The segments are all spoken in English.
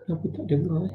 Kenapa tak dengar?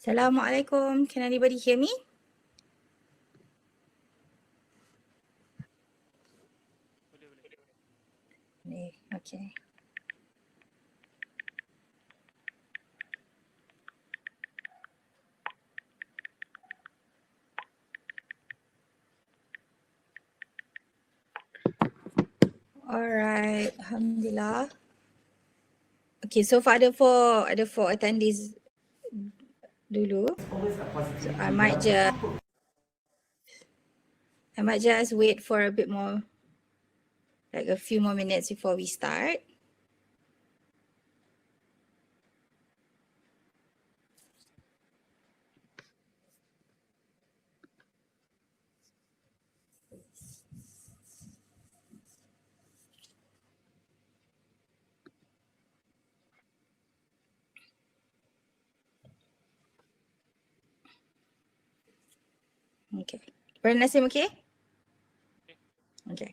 Assalamualaikum. Can anybody hear me? Okay. Alright, alhamdulillah. Okay, so far ada four attendees dulu. So I might just wait for a bit more, like a few more minutes before we start. Okay. Brother Nasim, okay? Okay.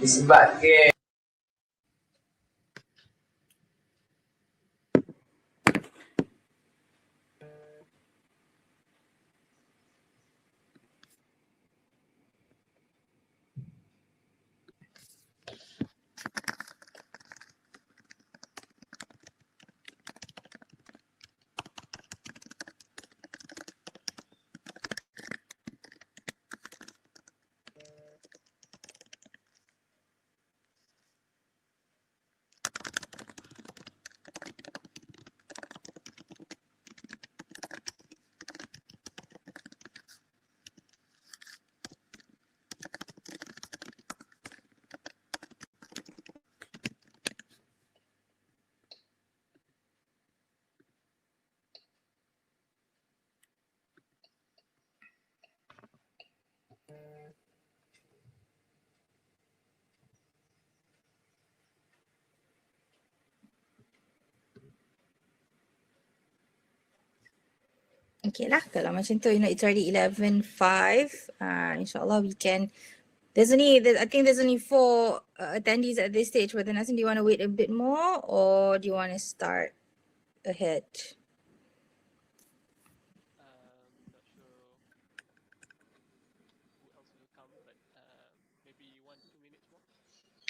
Disebabkan Okay lah, kalau macam tu, it's already 11:05. InsyaAllah we can. I think there's only 4 attendees at this stage. Whether Nasim, do you want to wait a bit more or do you want to start ahead? Not sure who else will come, but maybe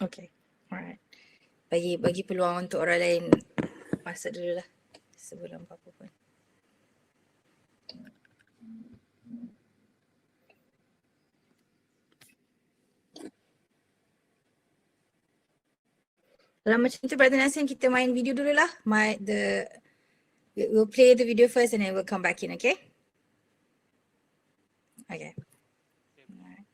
Okay, alright. Bagi peluang untuk orang lain masuk dulu lah sebelum apa-apa pun. Kalau macam tu Brother Nasim, kita main video dulu lah. We'll play the video first and then we'll come back in, okay? Okay. Alright.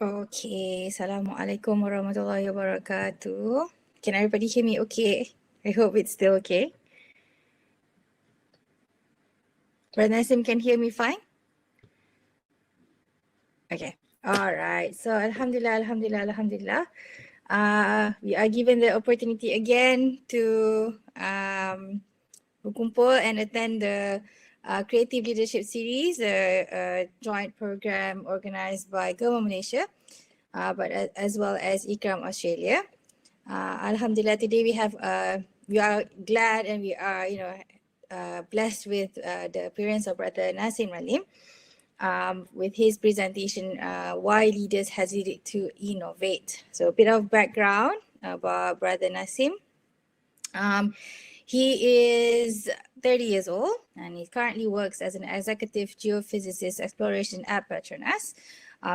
Okay, Assalamualaikum warahmatullahi wabarakatuh. Can everybody hear me okay? I hope it's still okay. Brother Nasim can hear me fine? Okay, alright. So Alhamdulillah. We are given the opportunity again to berkumpul and attend the Creative Leadership Series, a joint program organised by GEMA Malaysia, but as well as IKRAM Australia. Alhamdulillah, today we are glad and we are blessed with the appearance of Brother Nasim Ralim with his presentation, Why Leaders Hesitate to Innovate. So a bit of background about Brother Nasim. He is 30 years old and he currently works as an executive geophysicist exploration at Petronas.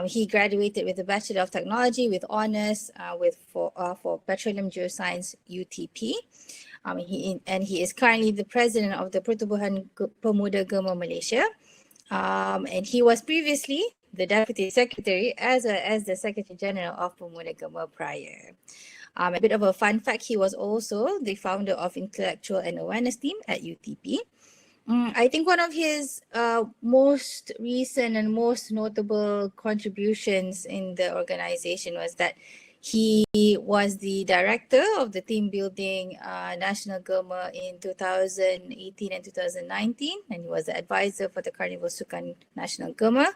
He graduated with a Bachelor of Technology with honors for Petroleum Geoscience UTP. He is currently the president of the Pertubuhan Pemuda GEMA Malaysia. And he was previously the deputy secretary as the secretary general of Pemuda GEMA prior. A bit of a fun fact, he was also the founder of Intellectual and Awareness Team at UTP. I think one of his most recent and most notable contributions in the organization was that he was the director of the team building National GEMA in 2018 and 2019, and he was the advisor for the Carnival Sukan National GEMA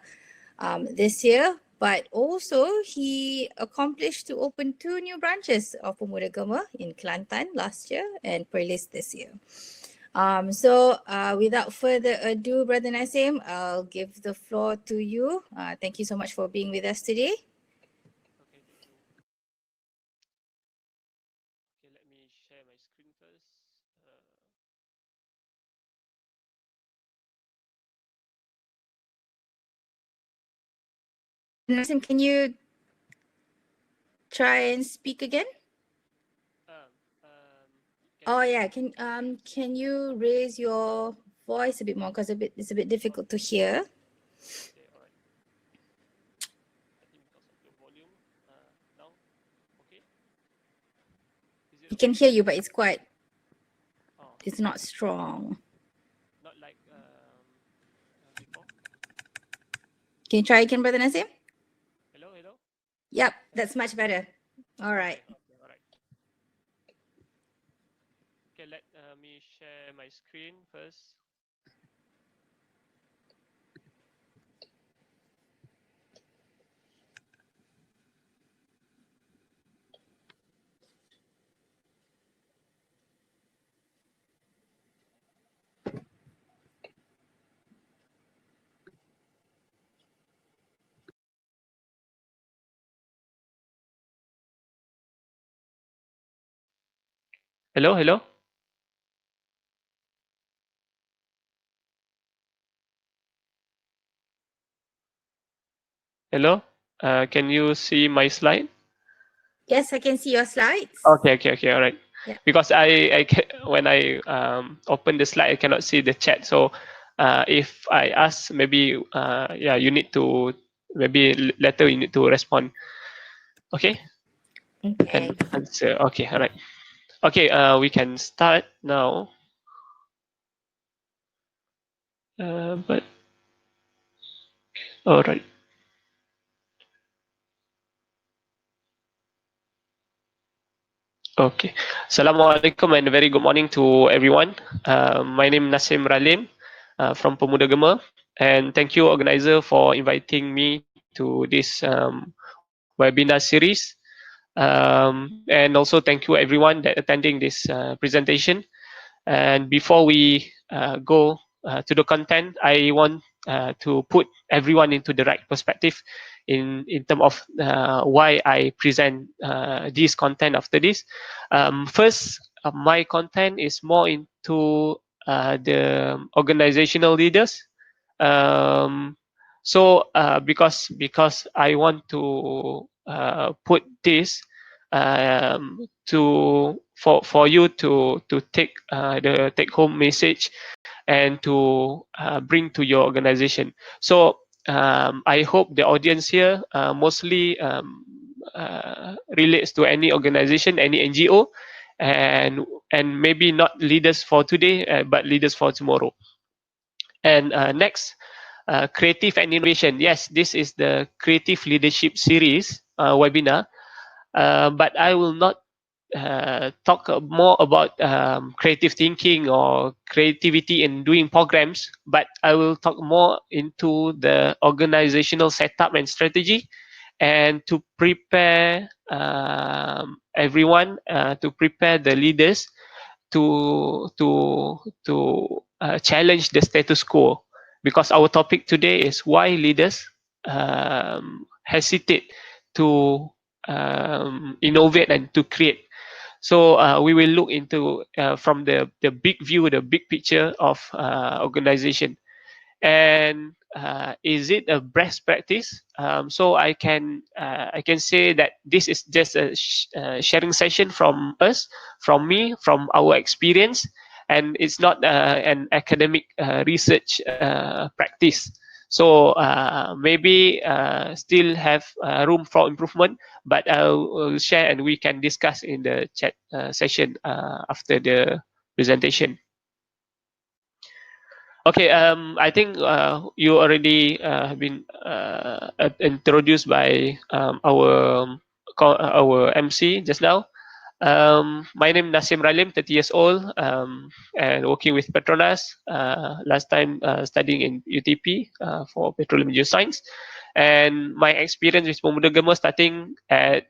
this year. But also he accomplished to open 2 new branches of Pemuda GEMA in Kelantan last year and Perlis this year. Without further ado, Brother Nasim, I'll give the floor to you. Thank you so much for being with us today. Okay, let me share my screen first. Nasim, can you try and speak again? Oh yeah, can you raise your voice a bit more because it's a bit difficult to hear. Okay, all right. I think because of the volume now. Okay. We can hear you, but it's quite. Oh, it's not strong. not like before. Can you try again, Brother Nasim? Hello, hello. Yep, that's much better. All right. Okay, all right. Okay, let me share my screen first. Hello, hello. Hello. Can you see my slide? Yes, I can see your slides. Okay, okay, okay. All right. Yeah. Because when I open the slide, I cannot see the chat. So if I ask, maybe yeah, you need to maybe later you need to respond. Okay. Okay. And answer. Okay. All right. Okay. We can start now. But all right. Okay. Assalamualaikum and very good morning to everyone. My name is Nasim Ralim from Pemuda GEMA, and thank you organizer for inviting me to this webinar series. And also thank you everyone that attending this presentation. And before we go to the content, I want to put everyone into the right perspective in terms of why I present this content after this. First, my content is more into the organizational leaders. Because I want to put this for you to take the take home message and to bring to your organization. So I hope the audience here mostly relates to any organization, any NGO, and maybe not leaders for today, but leaders for tomorrow. And next, creative and innovation. Yes, this is the creative leadership series webinar, but I will not talk more about creative thinking or creativity in doing programs, but I will talk more into the organizational setup and strategy, and to prepare everyone, to prepare the leaders to challenge the status quo, because our topic today is why leaders hesitate to innovate and to create. So we will look into from the big view, the big picture of organization. And is it a best practice? So I can say that this is just a sharing session from us, from me, from our experience, and it's not an academic research practice. So maybe still have room for improvement, but I'll share and we can discuss in the chat session after the presentation. Okay, I think you already have been introduced by our MC just now. My name is Nasim Ralim, 30 years old, and working with Petronas. Last time studying in UTP for Petroleum Geoscience, and my experience with Pemuda GEMA starting at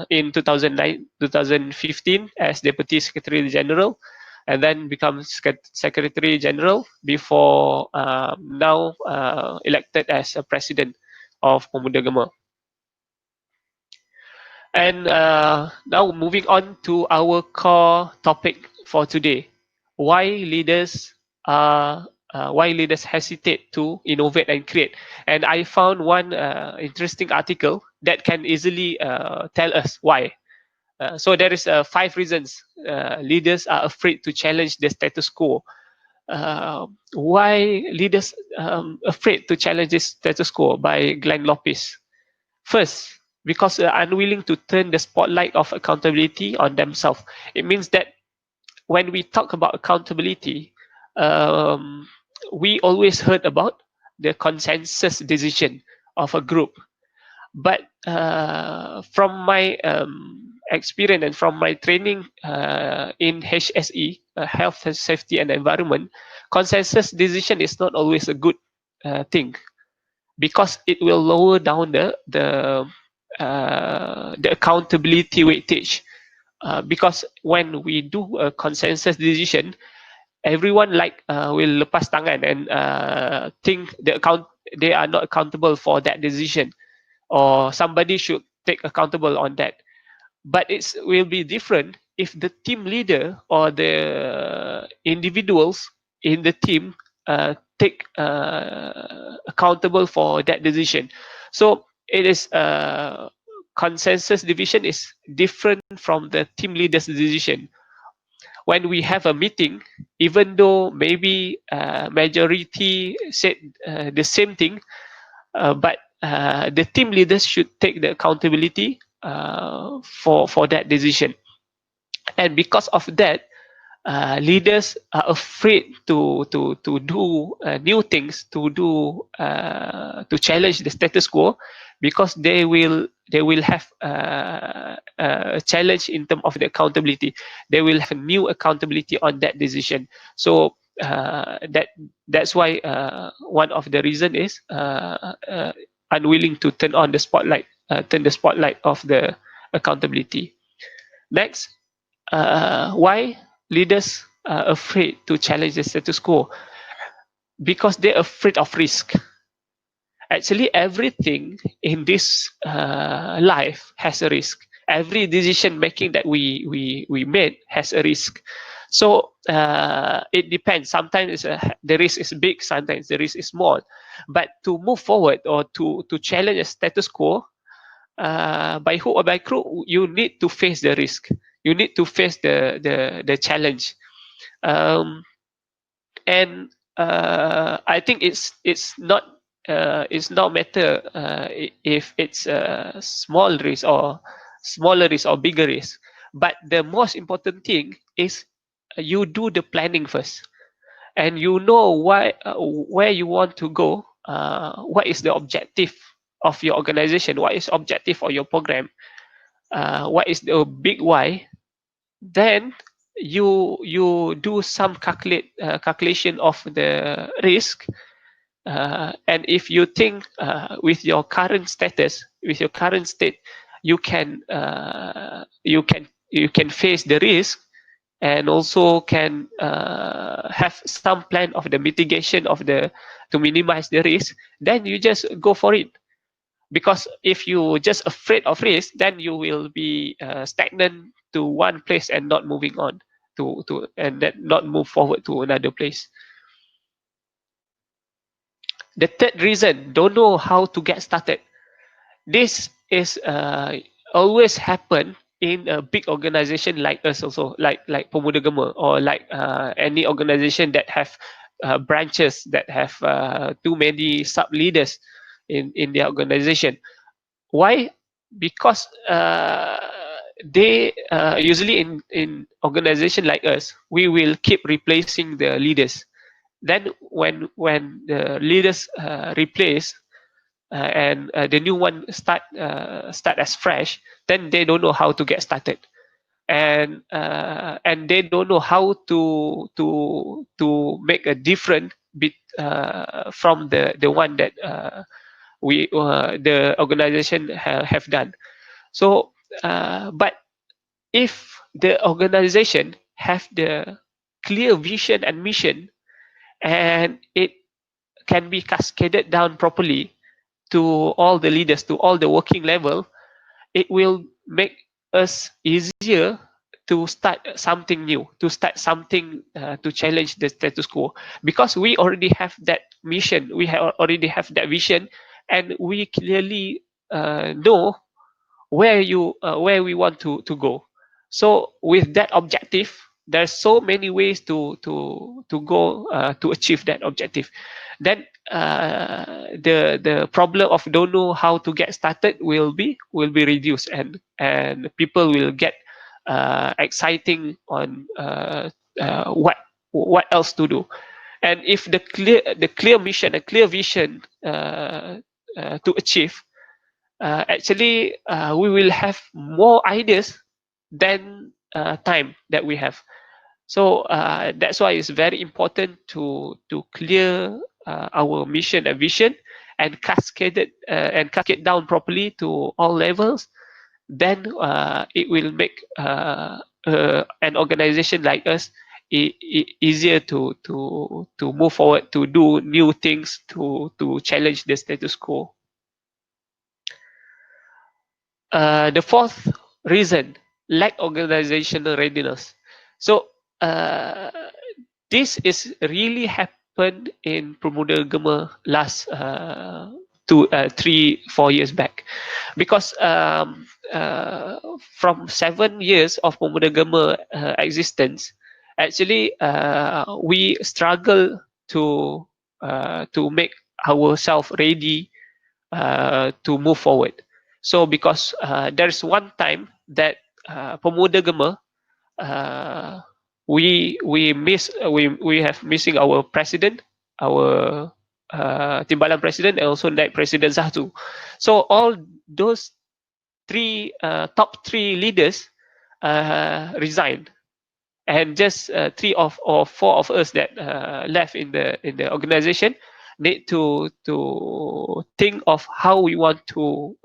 in 2009, 2015 as Deputy Secretary General, and then become Secretary General before now elected as a President of Pemuda GEMA. And now moving on to our core topic for today: why leaders hesitate to innovate and create. And I found one interesting article that can easily tell us why. So there is 5 reasons leaders are afraid to challenge the status quo. Why leaders afraid to challenge this status quo, by Glenn Lopez. First, because they are unwilling to turn the spotlight of accountability on themselves. It means that when we talk about accountability, we always heard about the consensus decision of a group. But from my experience and from my training in HSE, Health, Safety and Environment, consensus decision is not always a good thing, because it will lower down the accountability weightage. Because when we do a consensus decision, everyone will lepas tangan and think they are not accountable for that decision, or somebody should take accountable on that. But it will be different if the team leader or the individuals in the team take accountable for that decision. So it is consensus division is different from the team leader's decision. When we have a meeting, even though maybe majority said the same thing, but the team leaders should take the accountability for that decision. And because of that, leaders are afraid to do new things, to challenge the status quo, because they will have a challenge in terms of the accountability. They will have a new accountability on that decision. So that's why one of the reason is unwilling to turn the spotlight of the accountability. Next, why leaders are afraid to challenge the status quo? Because they're afraid of risk. Actually, everything in this life has a risk. Every decision making that we made has a risk. So it depends. Sometimes the risk is big, sometimes the risk is small. But to move forward or to challenge a status quo, by hook or by crook, you need to face the risk. You need to face the challenge. And I think it's not matter if it's a small risk or smaller risk or bigger risk. But the most important thing is you do the planning first, and you know where you want to go. What is the objective of your organization? What is objective of your program? What is the big why? Then you do some calculation of the risk, and if you think with your current status, with your current state, you can face the risk, and also can have some plan of the mitigation of to minimize the risk, then you just go for it. Because if you just afraid of risk, then you will be stagnant to one place and not moving on to and that not move forward to another place. The third reason, don't know how to get started. This is always happen in a big organization like us also, like Pemuda GEMA, or like any organization that have branches, that have too many sub leaders in their organization. Why? Because they usually in organization like us, we will keep replacing the leaders. Then when the leaders replace and the new one start as fresh, then they don't know how to get started, and they don't know how to make a different bit from the one that we the organization have done. So but if the organization have the clear vision and mission, and it can be cascaded down properly to all the leaders, to all the working level, it will make us easier to start something new, to start something to challenge the status quo, because we already have that mission, already have that vision, and we clearly know where we want to go. So with that objective, there's so many ways to go to achieve that objective. Then the problem of don't know how to get started will be reduced, and people will get exciting on what else to do. And if the clear mission, a clear vision to achieve, actually we will have more ideas than time that we have. So that's why it's very important to clear our mission and vision, and cascade it and cascade down properly to all levels. Then it will make an organization like us easier to move forward, to do new things, to challenge the status quo. The fourth reason, lack organizational readiness. So this is really happened in Pemuda GEMA last 3-4 years back, because from 7 years of Pemuda GEMA existence, actually we struggle to make ourselves ready to move forward. So because there's one time that Pemuda GEMA we have missing our president, our timbalan president, and also naik president satu. So all those top three leaders resigned, and just three or four of us that left in the organization need to think of how we want to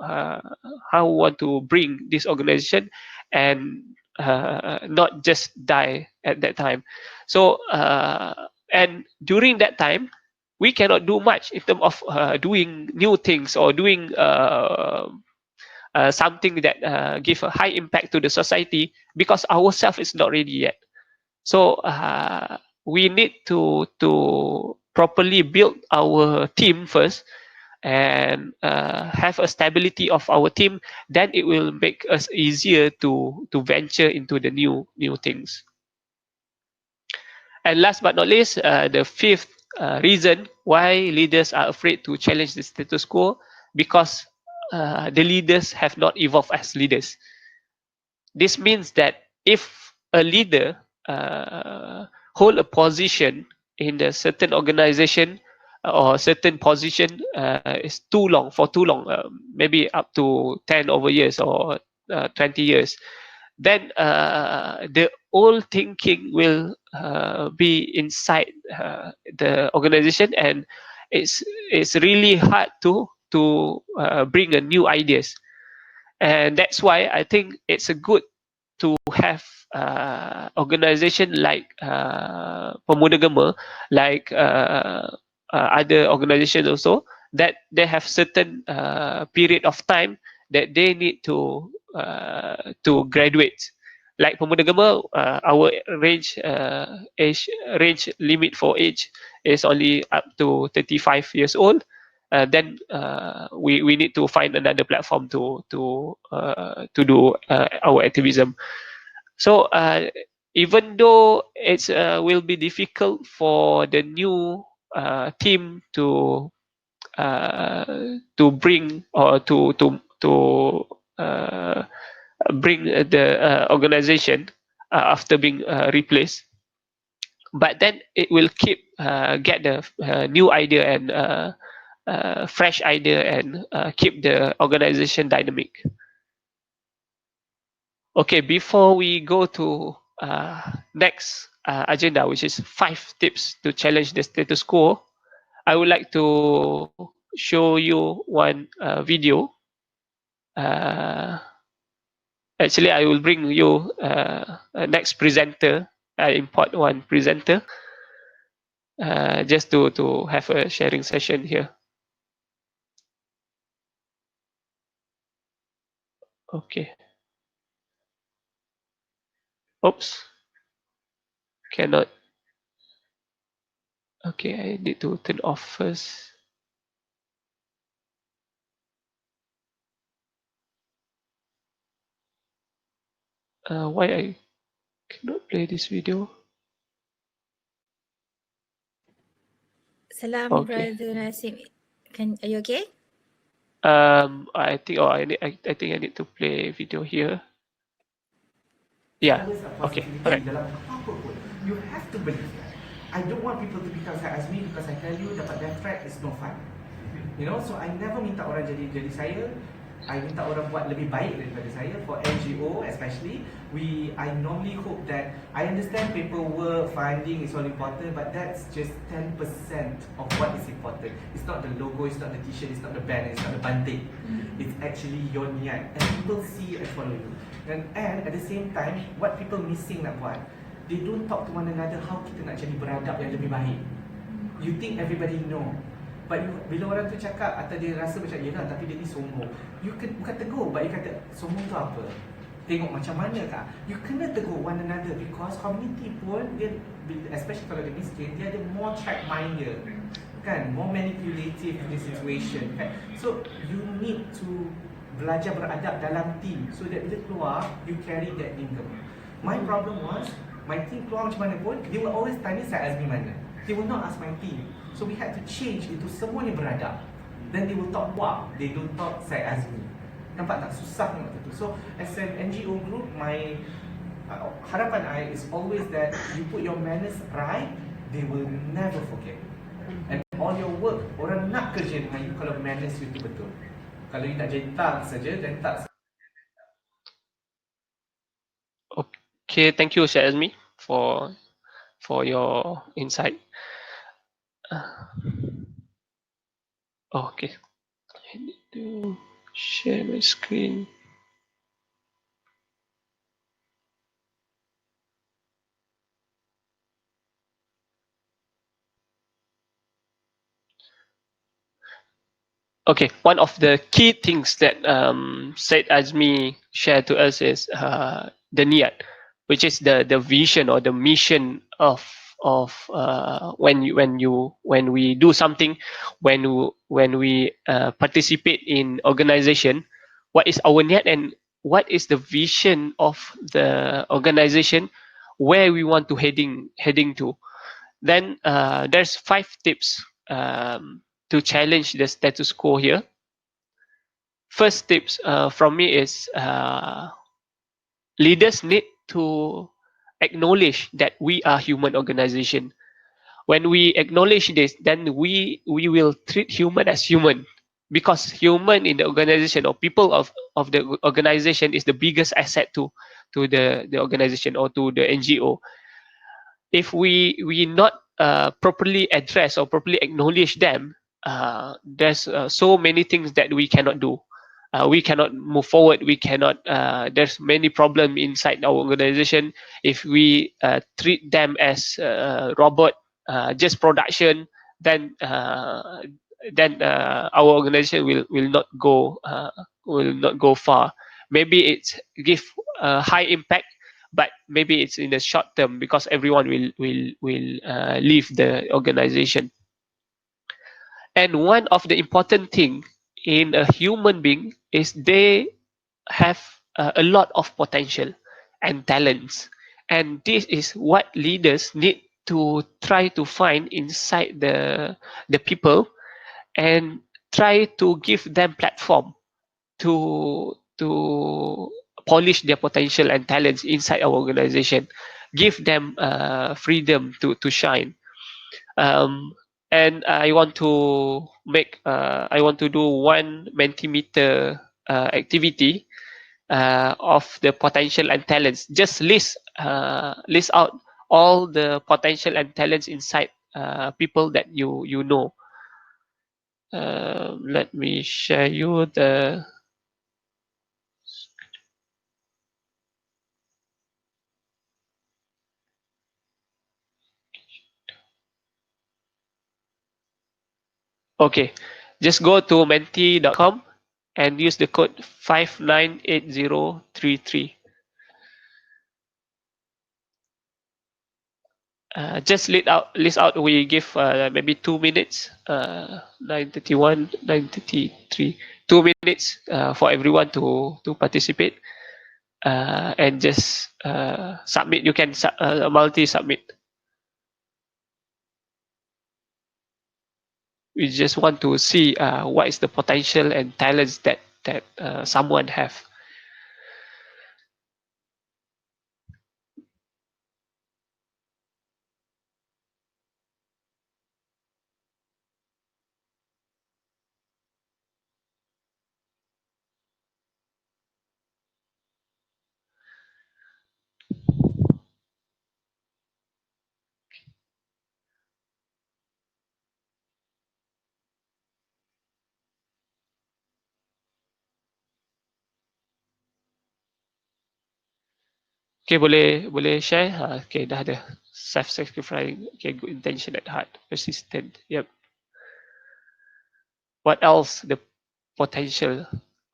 bring this organization and not just die at that time. So and during that time we cannot do much in terms of doing new things or doing something that give a high impact to the society, because ourselves is not ready yet. So we need to properly build our team first, and have a stability of our team. Then it will make us easier to venture into the new things. And last but not least, the fifth reason why leaders are afraid to challenge the status quo, because the leaders have not evolved as leaders. This means that if a leader hold a position in a certain organization or certain position is too long, maybe up to 10 over years or 20 years, then the old thinking will be inside the organization, and it's really hard to bring a new ideas. And that's why I think it's a good to have organization like Pemuda GEMA, like other organizations also, that they have certain period of time that they need to graduate, like Pemuda GEMA, our range limit for age is only up to 35 years old. Then we need to find another platform to do our activism. So even though it's will be difficult for the new team bring or uh, bring the organization after being replaced, but then it will keep get the new idea and fresh idea and keep the organization dynamic. Okay, before we go to next agenda, which is 5 tips to challenge the status quo, I would like to show you one video. Actually, I will bring you a next presenter. I import one presenter just to have a sharing session here. Okay. Oops. Cannot. Okay, I need to turn off first. Why I cannot play this video? Salam, Okay. Brother Nasim. Are you okay? I think I think I need to play video here. Yeah. Always a Okay. possibility Alright. dalam apa pun. You have to believe that. I don't want people to become sad as me because I tell you dapat death threat is no fun. You know, so I never minta orang jadi saya. I minta orang buat lebih baik daripada saya. For NGO especially, I normally hope that I understand paperwork, funding is all important, but that's just 10% of what is important. It's not the logo, it's not the t-shirt, it's not the banner, it's not the bantik. It's actually your niat, and people see and follow you. And at the same time, what people missing nak buat, they don't talk to one another how kita nak jadi beradab yang lebih baik. You think everybody know, but bila orang tu cakap atau dia rasa macam yelah tapi dia ni sombong, you bukan tegur, but you kata sombong tu apa? Tengok macam mana kah? You kena tegur one another because community pun dia, especially kalau dia miskin, dia ada more track minder, kan? More manipulative in the situation, kan? So you need to belajar beradab dalam team so that bila keluar you carry that income. My problem was my team keluar macam mana pun they will always tanya saya Azmi mana. They will not ask my team. So we had to change itu semuanya beradab. Then they will talk wow, they don't talk saya Azmi. Nampak tak susah nak tu. So as an NGO group, my harapan I is always that you put your manners right, they will never forget. And all your work, orang nak kerja dengan you kalau manners you tu betul. Kalau you nak jadi tak saja, then tak. Okay, thank you, Syed Azmi, for your insight. Okay, I need to share my screen. Okay, one of the key things that Syed Azmi shared to us is the niat, which is the vision or the mission of when we do something, when we participate in organization, what is our niat and what is the vision of the organization, where we want to heading to. Then there's 5 tips to challenge the status quo here. First tips from me is leaders need to acknowledge that we are human organization. When we acknowledge this, then we will treat human as human, because human in the organization or people of the organization is the biggest asset to the organization or to the NGO. If we not properly address or properly acknowledge them, there's so many things that we cannot do. We cannot move forward. We cannot. There's many problems inside our organization. If we treat them as robot, just production, then our organization will not go far. Maybe it's give high impact, but maybe it's in the short term because everyone will leave the organization. And one of the important thing in a human being is they have a lot of potential and talents, and this is what leaders need to try to find inside the people and try to give them platform to polish their potential and talents inside our organization, give them freedom to shine. um, and I want to I want to do one Mentimeter activity of the potential and talents. Just list out all the potential and talents inside people that you know. Let me share you the. Okay, just go to menti.com and use the code 598033. Just list out. We give maybe 2 minutes. 9:31, 9:33. 2 minutes for everyone to participate and just submit. You can multi submit. We just want to see what is the potential and talents that someone have. Okay, boleh share. Okay, dah ada. Self-sacrificing. Okay, good intention at heart. Persistent. Yep. What else? The potential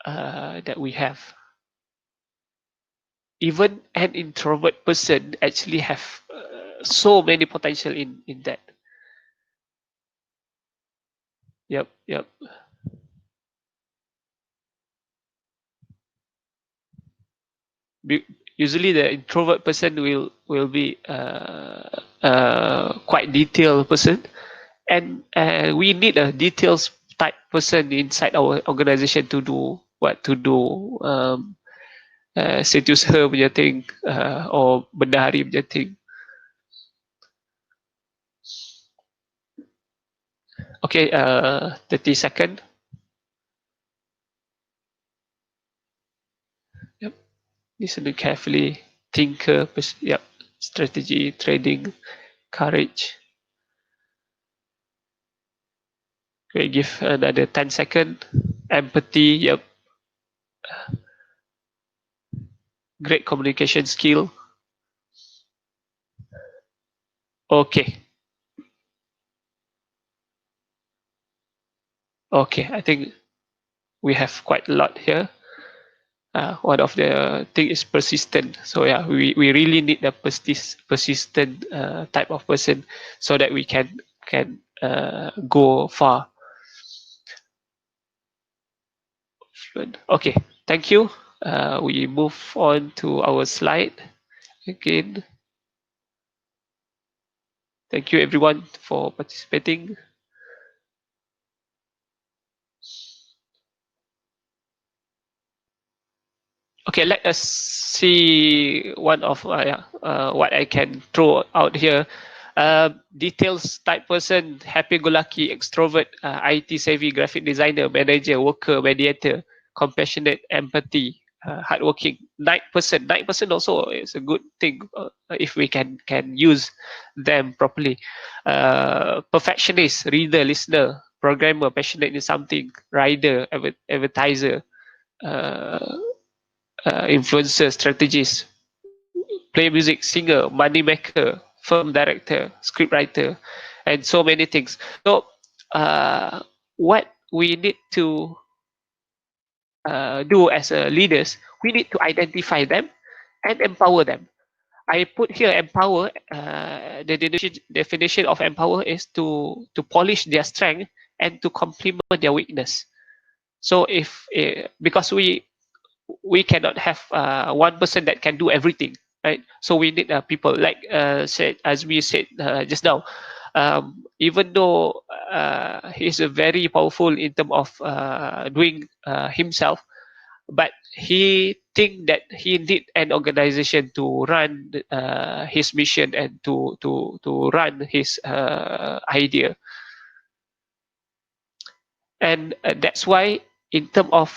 that we have. Even an introvert person actually have so many potential in that. Yep. Usually the introvert person will be quite detailed person, and we need a details type person inside our organization to do what to do. Setiausaha punya thing or benda hari punya thing. Okay, 30 second. Yep. Listen carefully. Thinker. Yep. Strategy, trading, courage. Okay, give another 10 second. Empathy. Yep. Great communication skill. Okay. Okay, I think we have quite a lot here. One of the thing is persistent. So yeah, we really need a persistent type of person so that we can go far. Okay, thank you. We move on to our slide again. Thank you everyone for participating. Okay, let us see one of what I can throw out here. Details type person, happy-go-lucky, extrovert, IT savvy, graphic designer, manager, worker, mediator, compassionate, empathy, hardworking. 9%. 9% also is a good thing if we can use them properly. Perfectionist, reader, listener, programmer, passionate in something, rider, advertiser. Influencer, strategist, play music, singer, money maker, film director, script writer, and so many things. So what we need to do as leaders, we need to identify them and empower them. I put here empower. The definition of empower is to polish their strength and to complement their weakness. So if because we cannot have one person that can do everything, right? So we need people like said, as we said just now. Even though he's very powerful in terms of doing himself, but he think that he need an organization to run his mission and to run his idea. And that's why in terms of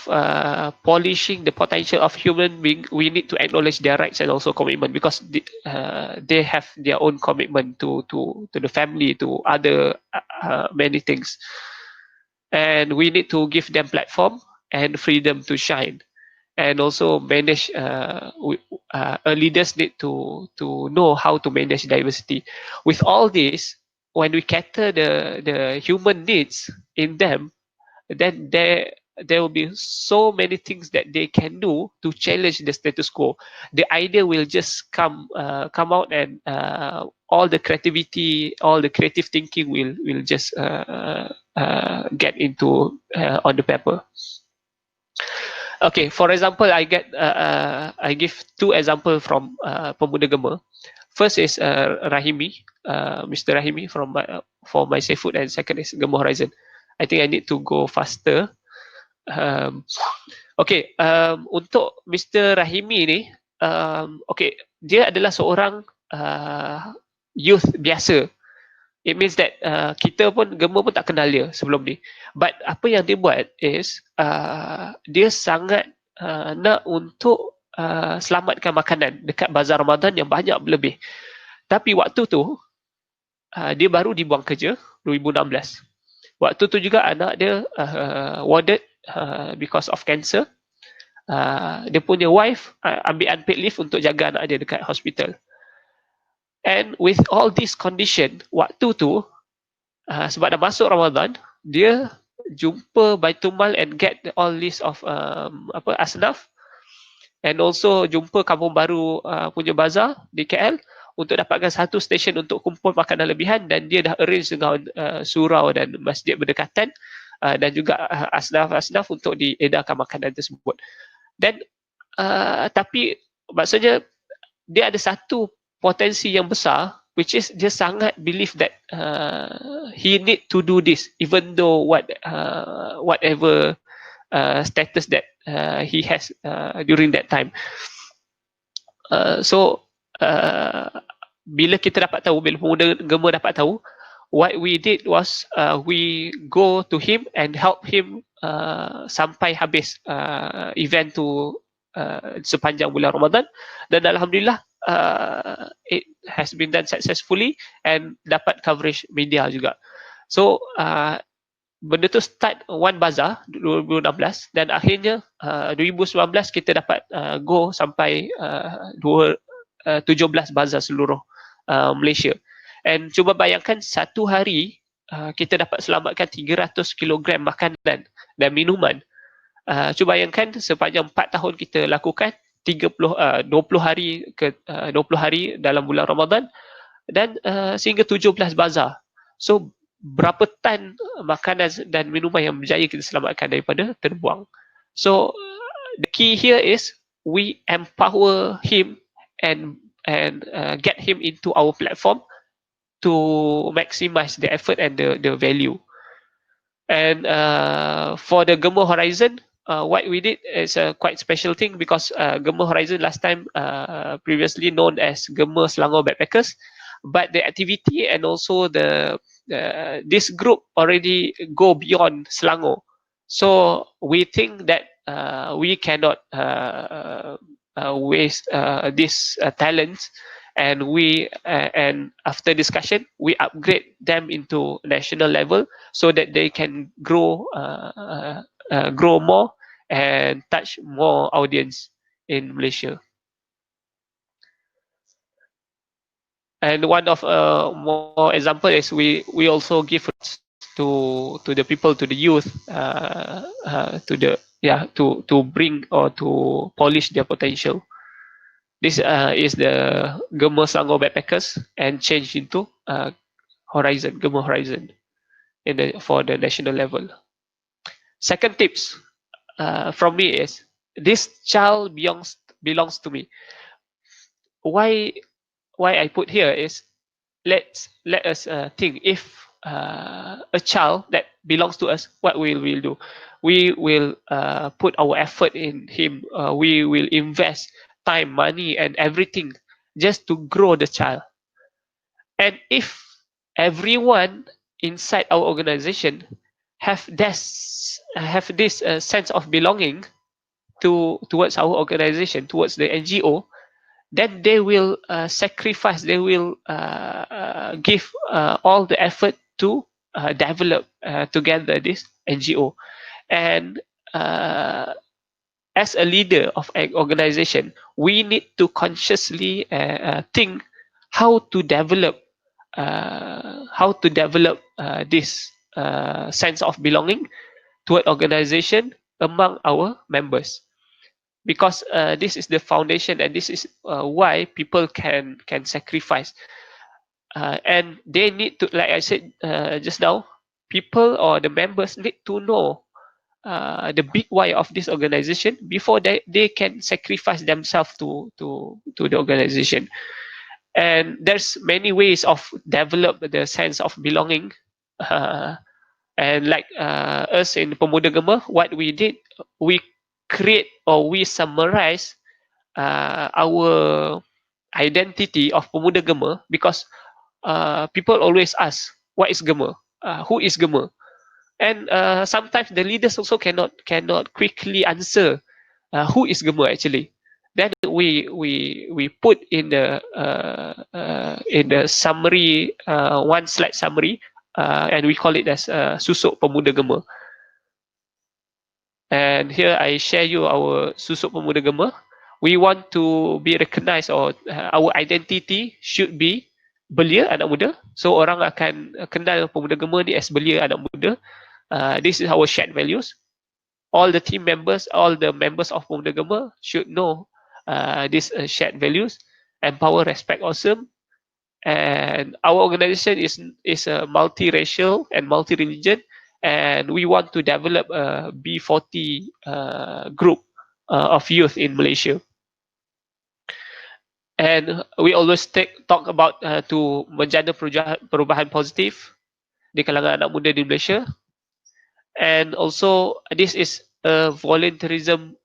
polishing the potential of human being, we need to acknowledge their rights and also commitment, because they have their own commitment to the family, to other many things, and we need to give them platform and freedom to shine, and also manage. Leaders need to know how to manage diversity. With all this, when we cater the human needs in them, then there will be so many things that they can do to challenge the status quo. The idea will just come out, and all the creativity, all the creative thinking will just get into on the paper. Okay, for example, I give two examples from Pemuda GEMA. First is Rahimi, Mr. Rahimi from for my safe food, and second is GEMA Horizon. I think I need to go faster. Okay, untuk Mr. Rahimi ni, okay, dia adalah seorang youth biasa. It means that kita pun, GEMA pun tak kenal dia sebelum ni. But apa yang dia buat is dia sangat nak untuk selamatkan makanan dekat bazar Ramadan yang banyak berlebih. Tapi waktu tu dia baru dibuang kerja 2016. Waktu tu juga anak dia warded because of cancer. Dia punya wife ambil unpaid leave untuk jaga anak dia dekat hospital. And with all this condition, waktu tu sebab dah masuk Ramadan, dia jumpa Baitul Mal and get all list of asnaf, and also jumpa Kampung Baru punya bazar di KL untuk dapatkan satu stesen untuk kumpul makanan lebihan, dan dia dah arrange dengan surau dan masjid berdekatan dan juga asnaf-asnaf untuk diedarkan makanan tersebut. Dan tapi maksudnya dia ada satu potensi yang besar, which is dia sangat believe that he need to do this even though whatever status that he has during that time. So bila kita dapat tahu, bila Pemuda GEMA dapat tahu, what we did was we go to him and help him sampai habis event tu sepanjang bulan Ramadan, dan alhamdulillah it has been done successfully and dapat coverage media juga. So benda tu start one bazaar 2016, dan akhirnya 2019 kita dapat go sampai 17 bazaar seluruh Malaysia. And cuba bayangkan satu hari kita dapat selamatkan 300 kg makanan dan minuman. Cuba bayangkan sepanjang 4 tahun kita lakukan 20 hari ke 20 hari dalam bulan Ramadan, dan sehingga 17 bazar. So berapa tan makanan dan minuman yang berjaya kita selamatkan daripada terbuang. So the key here is we empower him and get him into our platform to maximize the effort and the value. And for the GEMA Horizon, what we did is a quite special thing, because GEMA Horizon last time previously known as GEMA Selangor Backpackers, but the activity and also this group already go beyond Selangor. So we think that we cannot waste this talents, and and after discussion we upgrade them into national level so that they can grow more and touch more audience in Malaysia. And one of more example is we also give to the people, to the youth, to bring or to polish their potential. This is the GEMA Selangor Backpackers and changed into Horizon, GEMA Horizon for the national level. Second tips from me is this child belongs to me. Why I put here is let us think if a child that belongs to us, what will we do? We will put our effort in him. We will invest time, money, and everything just to grow the child. And if everyone inside our organization have this sense of belonging towards our organization, towards the NGO, then they will sacrifice, they will give all the effort to develop together this NGO. And as a leader of an organization, we need to consciously think how to develop this sense of belonging to an organization among our members, because this is the foundation, and this is why people can sacrifice, and they need to, like I said just now, people or the members need to know the big why of this organization before they can sacrifice themselves to the organization. And there's many ways of develop the sense of belonging, and like us in Pemuda GEMA, what we did, we create or we summarize our identity of Pemuda GEMA, because people always ask what is GEMA, who is GEMA, and sometimes the leaders also cannot quickly answer who is GEMA actually. Then we put in the summary, one slide summary, and we call it as Susuk Pemuda GEMA. And here I share you our Susuk Pemuda GEMA. We want to be recognized, or our identity should be belia anak muda. So orang akan kenal Pemuda GEMA ni as belia anak muda. This is our shared values. All the team members, all the members of Pemuda GEMA should know these shared values: empower, respect, awesome. And our organization is a multiracial and multi-religion, and we want to develop a B40 group of youth in Malaysia. And we always talk about to menjana perubahan positif di kalangan anak muda di Malaysia. And also this is a volunteerism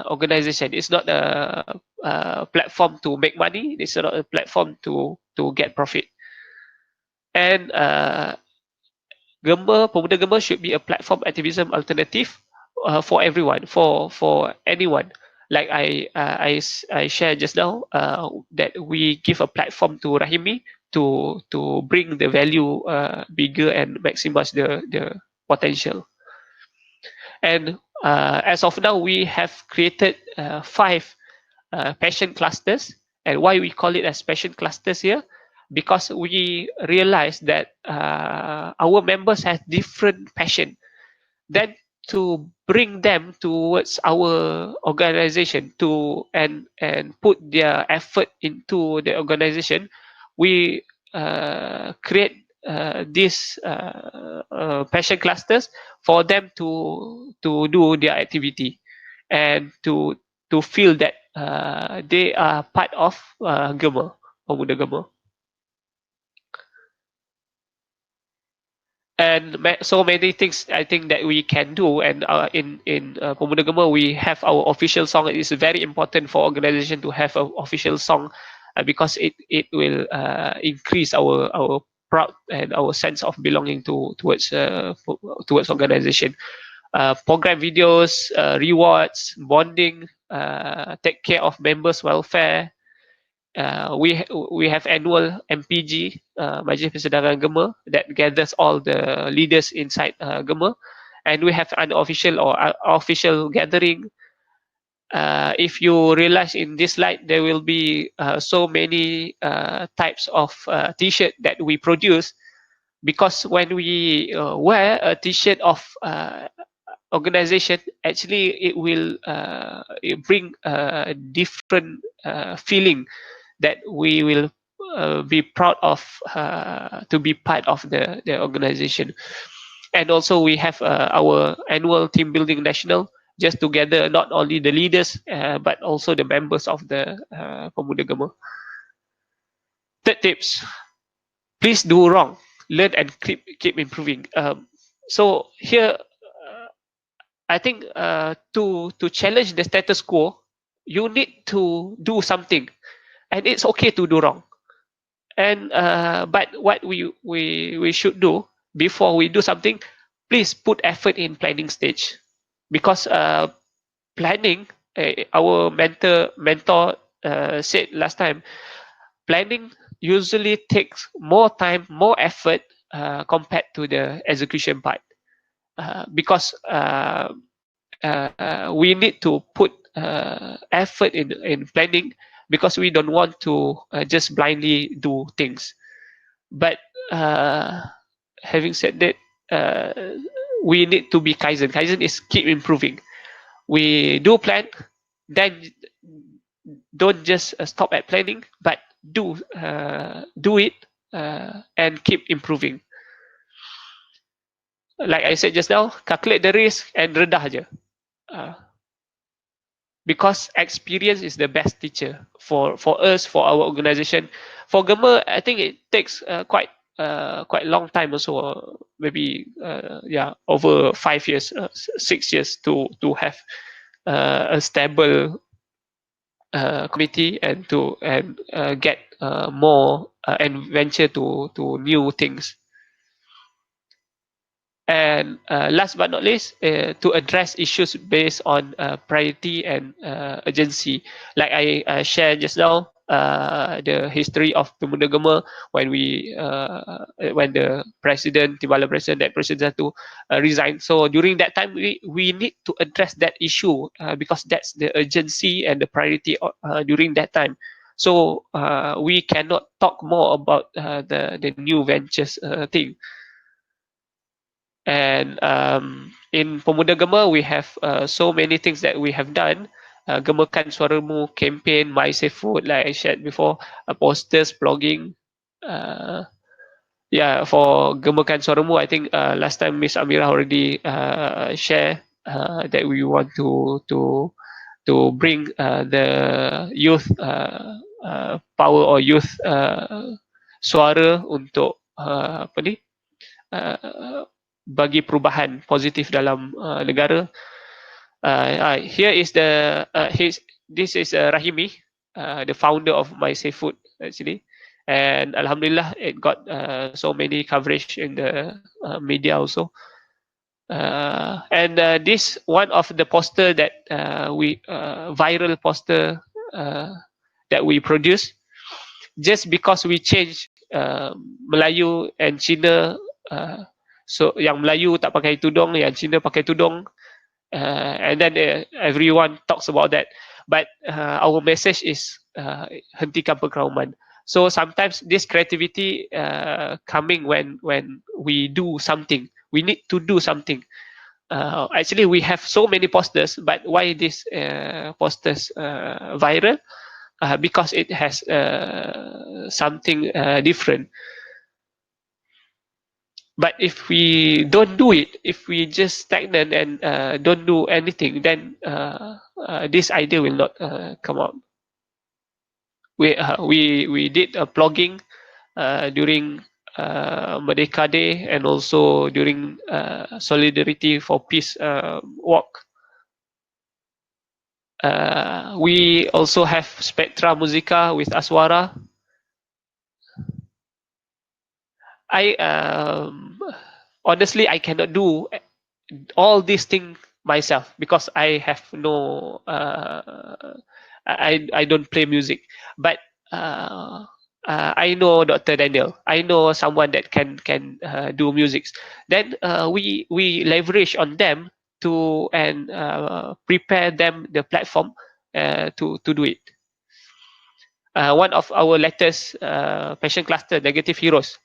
organization. It's not a platform to make money. It's not a platform to get profit. And GEMA, Pemuda GEMA should be a platform activism alternative for everyone, for anyone. Like I shared just now, that we give a platform to Rahimi to bring the value bigger and maximize the potential. And as of now, we have created 5 passion clusters. And why we call it as passion clusters here? Because we realize that our members have different passion. Then to bring them towards our organization and put their effort into the organization, we create these passion clusters for them to do their activity, and to feel that they are part of GEMA, Pemuda GEMA. And so many things I think that we can do. And in Pemuda GEMA, we have our official song. It is very important for organization to have an official song, because it will increase our proud and our sense of belonging towards organization. Program videos, rewards, bonding, take care of members' welfare. We have annual MPG, Majlis Persidangan GEMA, that gathers all the leaders inside GEMA, and we have unofficial or official gathering. If you realize in this slide, there will be so many types of T-shirt that we produce, because when we wear a T-shirt of organization, actually it will it bring a different feeling that we will be proud of to be part of the organization. And also we have our annual team building national, just together not only the leaders but also the members of the Pemuda GEMA. Third tips, please do wrong, learn and keep improving. So here I think to challenge the status quo, you need to do something, and it's okay to do wrong. And but what we should do before we do something, please put effort in planning stage, because planning, our mentor said last time, planning usually takes more time, more effort compared to the execution part, because we need to put effort in planning, because we don't want to just blindly do things. But having said that, we need to be kaizen. Kaizen is keep improving. We do plan, then don't just stop at planning, but do it and keep improving. Like I said just now, calculate the risk and redah je. Because experience is the best teacher for us, for our organization. For GEMA, I think it takes quite long time also, maybe over 5 years, 6 years to have a stable committee and to get more and venture to new things. And last but not least, to address issues based on priority and urgency. Like I shared just now, the history of Pemuda GEMA when when the president, Timbala President, that President Satu resigned. So during that time, we need to address that issue because that's the urgency and the priority during that time. So we cannot talk more about the new ventures thing. And in Pemuda GEMA, we have so many things that we have done. Gemakan Suaramu campaign, My Safe Food, like I shared before, posters, blogging. For Gemakan Suaramu, I think last time Miss Amira already share that we want to bring the youth power or youth suara untuk apa ni? Bagi perubahan positif dalam negara. Here is this is Rahimi, the founder of My Safe Food actually, and Alhamdulillah it got so many coverage in the media also. And this one of the poster that we viral poster that we produce, just because we change Melayu and Cina. So yang Melayu tak pakai tudung, yang Cina pakai tudung, and then everyone talks about that. But our message is hentikan perkauman. So sometimes this creativity coming when we do something. We need to do something. Actually, we have so many posters, but why this posters viral? Because it has something different. But if we don't do it, if we just stagnant and don't do anything, then this idea will not come out. We did a blogging during Merdeka Day and also during Solidarity for Peace walk. We also have Spectra Musica with Aswara. Honestly, I cannot do all these things myself because I have no I don't play music, but I know Dr. Daniel. I know someone that can do music. Then we leverage on them to and prepare them the platform to do it. One of our latest passion cluster, Negative Heroes,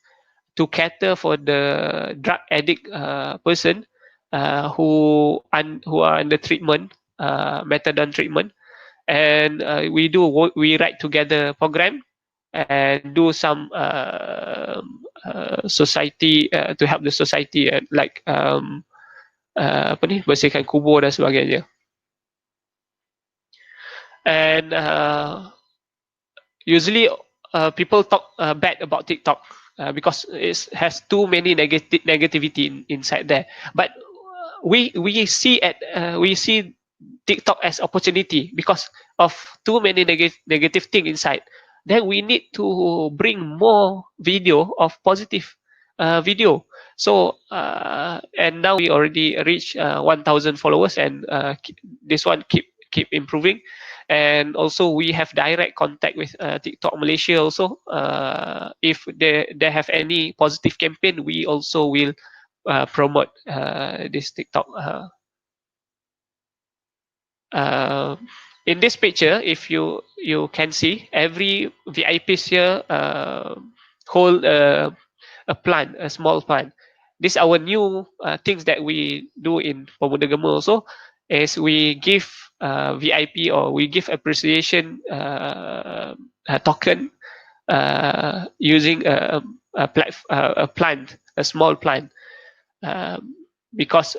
to cater for the drug addict person, who are under treatment, methadone treatment, and we write together program and do some society to help the society, like apa ni, bersihkan kubur dan sebagainya. And usually people talk bad about TikTok because it has too many negativity inside there. But we see TikTok as opportunity because of too many negative things inside. Then we need to bring more video of positive video. So and now we already reach 1,000 followers, and this one keep improving. And also we have direct contact with TikTok Malaysia also. If they have any positive campaign, we also will promote this TikTok. In this picture, if you can see, every VIPs here hold a plant, a small plant. This our new things that we do in Pemuda GEMA also, is we give VIP, or we give appreciation token using a plant, a small plant. Because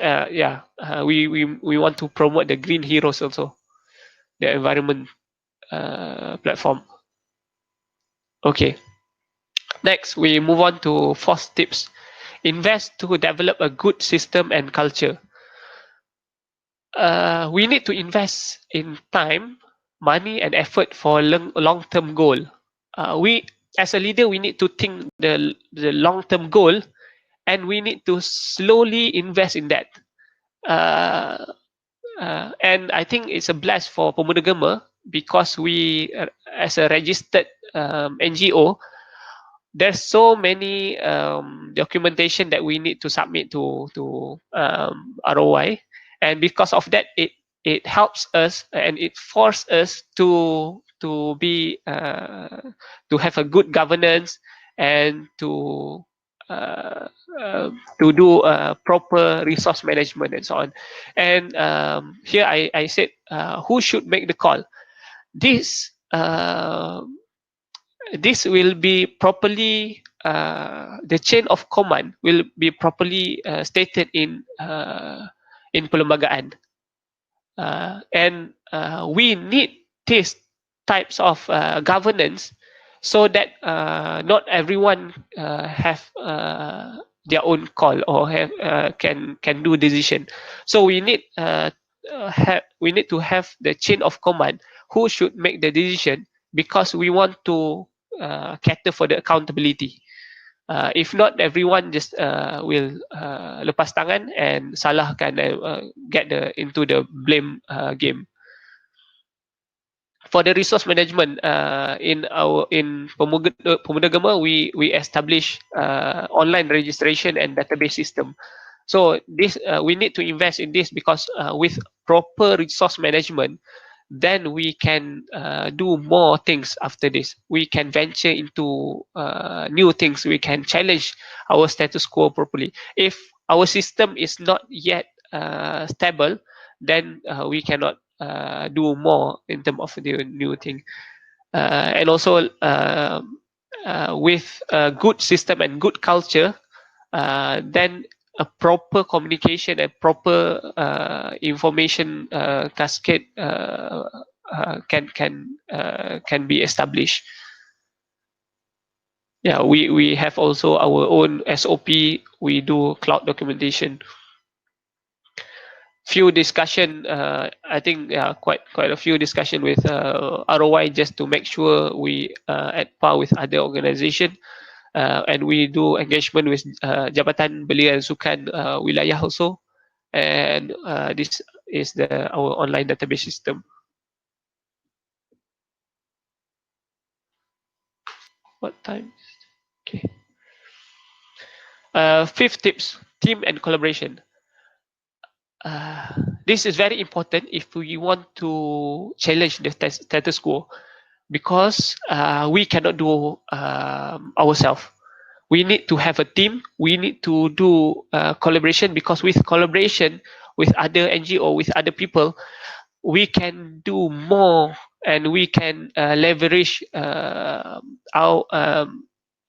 we want to promote the green heroes also, the environment platform. Okay. Next, we move on to fourth tips. Invest to develop a good system and culture. We need to invest in time, money, and effort for long-term goal. We, as a leader, we need to think the long-term goal, and we need to slowly invest in that. And I think it's a bless for Pemuda GEMA because we, as a registered NGO, there's so many documentation that we need to submit to ROI, and because of that, it helps us and it forces us to be to have a good governance and to do proper resource management and so on. And here I said, who should make the call? This will be properly, the chain of command will be properly stated in perlembagaan, and we need these types of governance, so that not everyone have their own call or have can do decision. So we need to have the chain of command who should make the decision, because we want to cater for the accountability. If not, everyone just will lepas tangan and salahkan, get into the blame game. For the resource management, in Pemuda GEMA, we establish online registration and database system. So this we need to invest in this, because with proper resource management, then we can do more things after this. We can venture into new things. We can challenge our status quo properly. If our system is not yet stable, then we cannot do more in terms of the new thing. And also with a good system and good culture, then a proper communication and proper information cascade can be established. Yeah, we have also our own SOP. We do cloud documentation. Few discussion, I think quite a few discussion with ROI, just to make sure we at par with other organization. And we do engagement with Jabatan Belia dan Sukan wilayah also, and this is our online database system. What time? Okay. Fifth tips: team and collaboration. This is very important if we want to challenge the status quo, because we cannot do ourselves. we need to have a team. We need to do collaboration, because with collaboration with other NGO, with other people, we can do more, and we can leverage our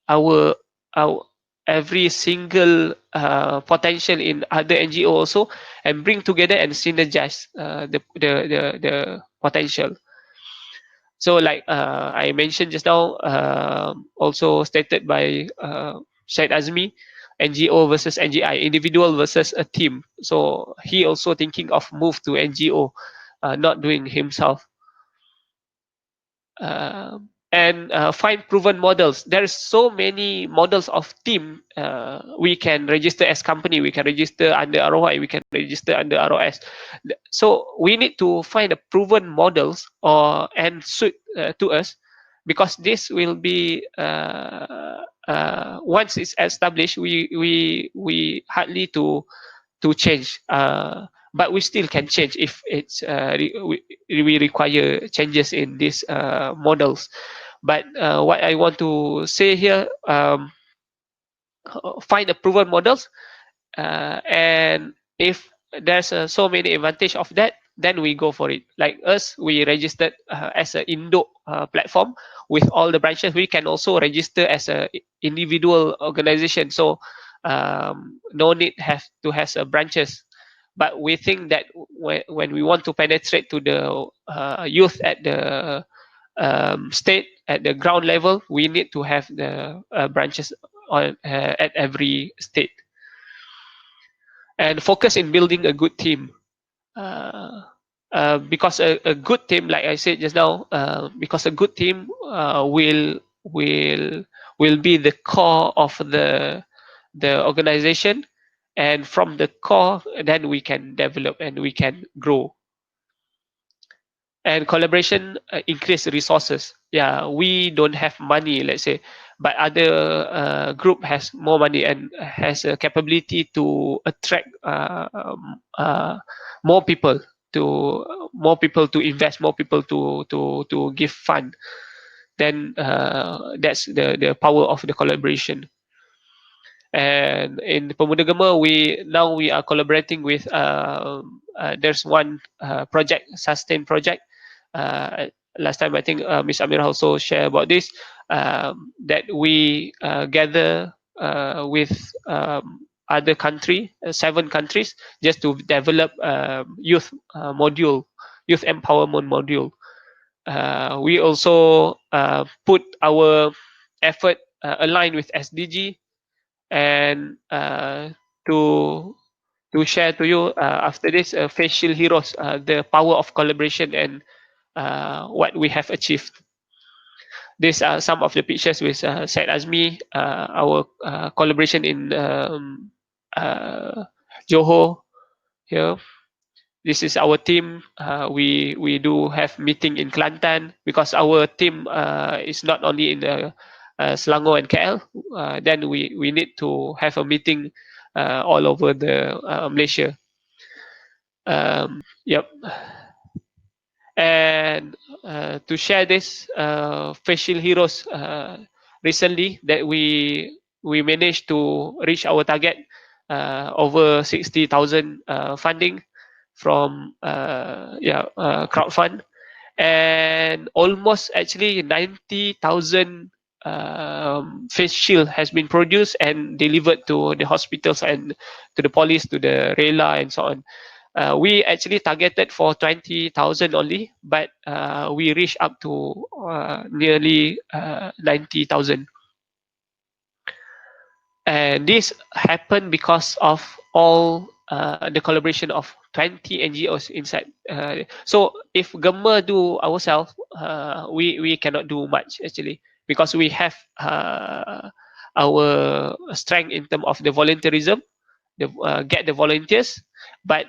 our our every single potential in other NGO also, and bring together and synergize the potential. So like I mentioned just now, also stated by Syed Azmi, NGO versus NGI, individual versus a team. So he also thinking of move to NGO, not doing himself. And find proven models. There's so many models of team. We can register as company, we can register under ROI, we can register under ROS. So we need to find a proven models and suit to us, because this will be once it's established, we hardly to change. But we still can change if it's we require changes in these models. But what I want to say here, find the proven models, and if there's so many advantage of that, then we go for it. Like us, we registered as an Indo platform with all the branches. We can also register as a individual organization, so no need have to has branches. But we think that when we want to penetrate to the youth at the state, at the ground level, we need to have the branches on at every state. And focus in building a good team. Because a good team, like I said just now, because a good team will be the core of the organization, and from the core, then we can develop and we can grow. And collaboration increase resources. Yeah, we don't have money, let's say, but other group has more money and has a capability to attract more people to invest, more people to give fund. Then that's the power of the collaboration. And in Pemuda GEMA, we are collaborating with there's one project, sustain project. Last time I think Ms. Amira also shared about this, that we gather with other country, 7 countries, just to develop youth module, youth empowerment module. We also put our effort aligned with SDG, and to share to you after this facial heroes, the power of collaboration and what we have achieved. These are some of the pictures with Syed Azmi, our collaboration in Johor here. This is our team. We do have meeting in Kelantan, because our team is not only in Selangor and KL. Then we need to have a meeting all over the Malaysia. Yep. And to share this facial heroes, recently that we managed to reach our target, over 60,000 funding from crowdfund, and almost actually 90,000 face shield has been produced and delivered to the hospitals and to the police, to the Rela and so on. We actually targeted for 20,000 only, but we reached up to nearly 90,000. And this happened because of all the collaboration of 20 NGOs inside. So if GEMA do ourselves, we cannot do much actually, because we have our strength in terms of the volunteerism, get the volunteers, but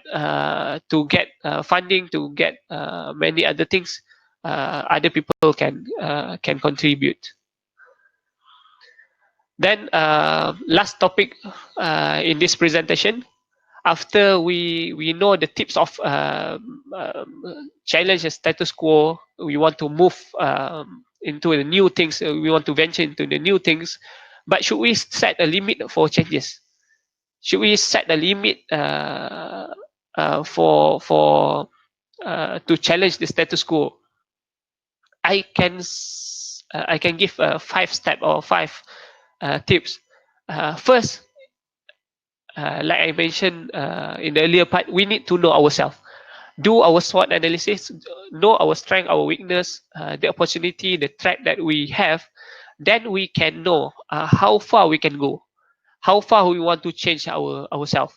to get funding, to get many other things, other people can contribute. Then last topic in this presentation, after we know the tips of challenge the status quo, we want to move into the new things, we want to venture into the new things. But should we set a limit for changes? Should we set a limit to challenge the status quo? I can give 5 steps or 5 tips. First, like I mentioned in the earlier part, we need to know ourselves. Do our SWOT analysis, know our strength, our weakness, the opportunity, the threat that we have. Then we can know how far we can go, how far we want to change ourselves,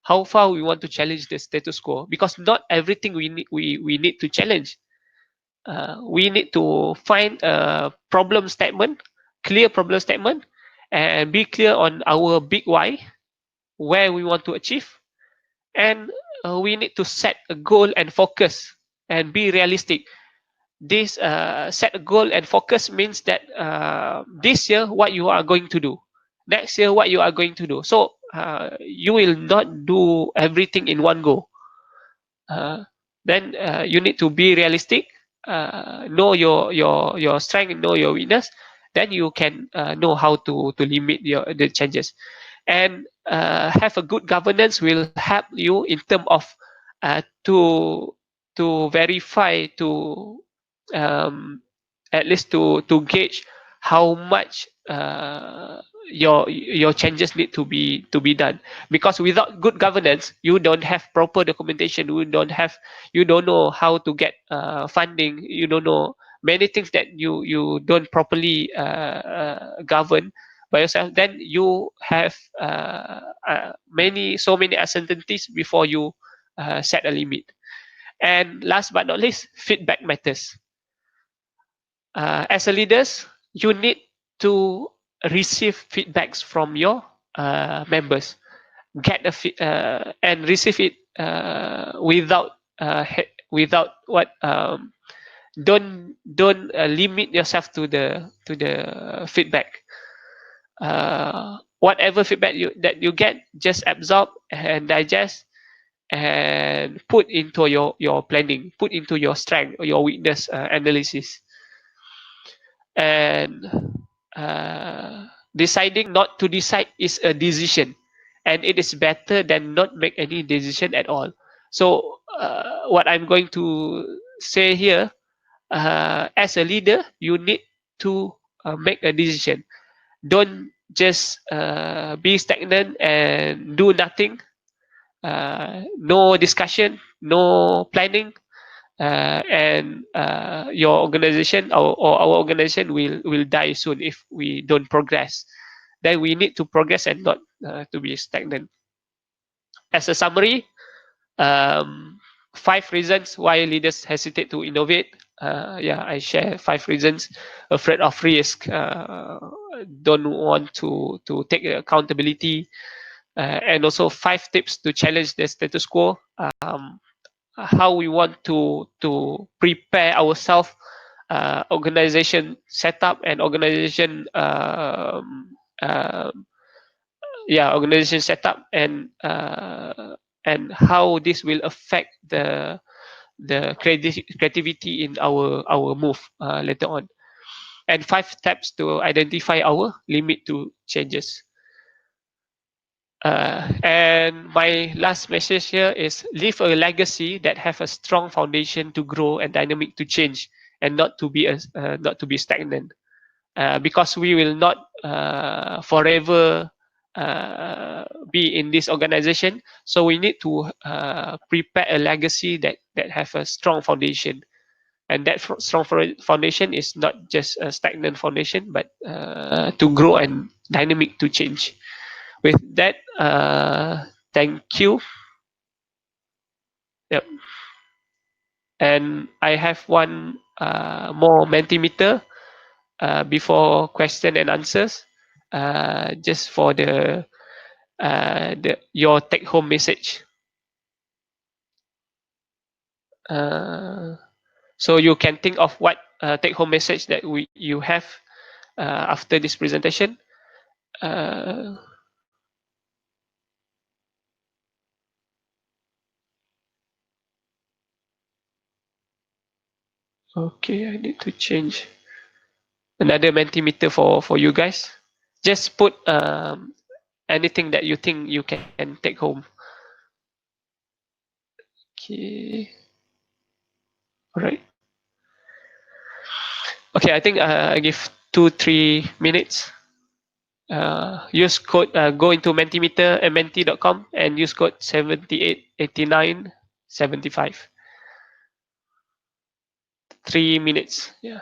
how far we want to challenge the status quo. Because not everything we need to challenge. We need to find a problem statement, clear problem statement, and be clear on our big why, where we want to achieve, and we need to set a goal and focus and be realistic. This set a goal and focus means that this year what you are going to do, next year what you are going to do. So you will not do everything in one go. Then you need to be realistic, know your strength, know your weakness. Then you can know how to limit the changes, and have a good governance will help you in terms of to verify, to at least to gauge how much your changes need to be done. Because without good governance, you don't have proper documentation, you don't know how to get funding, you don't know many things that you don't properly govern by yourself. Then you have so many uncertainties before you set a limit. And last but not least, feedback matters. As a leaders, you need to receive feedbacks from your members, and receive it without what don't limit yourself to the feedback. Whatever feedback that you get, just absorb and digest and put into your planning, put into your strength or your weakness analysis. And deciding not to decide is a decision, and it is better than not make any decision at all. So what I'm going to say here, as a leader, you need to make a decision. Don't just be stagnant and do nothing. No discussion, no planning, and your organization or our organization will die soon if we don't progress. Then we need to progress and not to be stagnant. As a summary, 5 reasons why leaders hesitate to innovate. I share 5 reasons. Afraid of risk, don't want to take accountability, and also 5 tips to challenge the status quo. How we want to prepare ourselves, organization setup and organization organization setup, and how this will affect the creativity in our move later on. And 5 steps to identify our limit to changes. And my last message here is leave a legacy that have a strong foundation to grow and dynamic to change, and not to be stagnant. Because we will not forever be in this organization, so we need to prepare a legacy that have a strong foundation, and that strong foundation is not just a stagnant foundation, but to grow and dynamic to change. With that, thank you. Yep. And I have one more Mentimeter before question and answers, just for your take home message. So you can think of what take home message that you have after this presentation. Okay, I need to change another Mentimeter for you guys. just put anything that you think you can take home. Okay. All right. Okay, I think I give 2-3 minutes. Use code, go into Mentimeter and menti.com and use code 788975. 3 minutes. Yeah.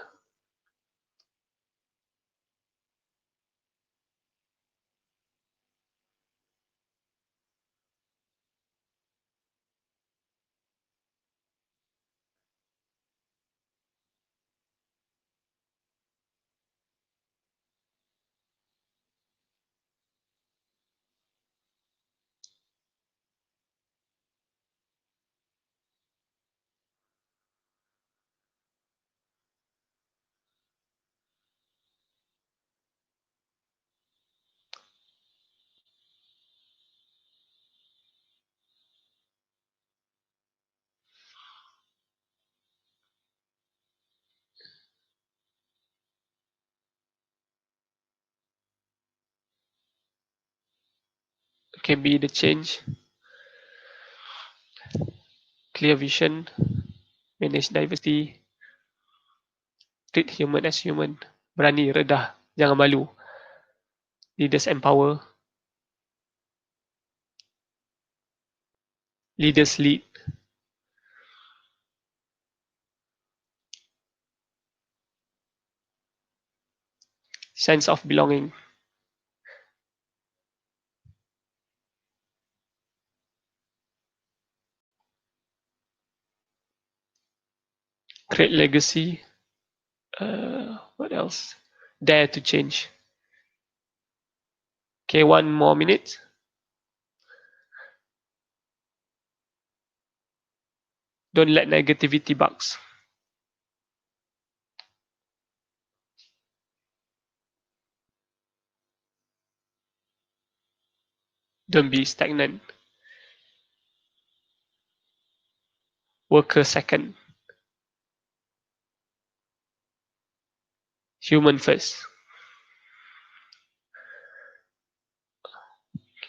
Can be the change. Clear vision. Manage diversity. Treat human as human. Berani, redah. Jangan malu. Leaders empower. Leaders lead. Sense of belonging. Create legacy. What else? Dare to change. Okay, 1 more minute. Don't let negativity bugs. Don't be stagnant. Worker second. Human first.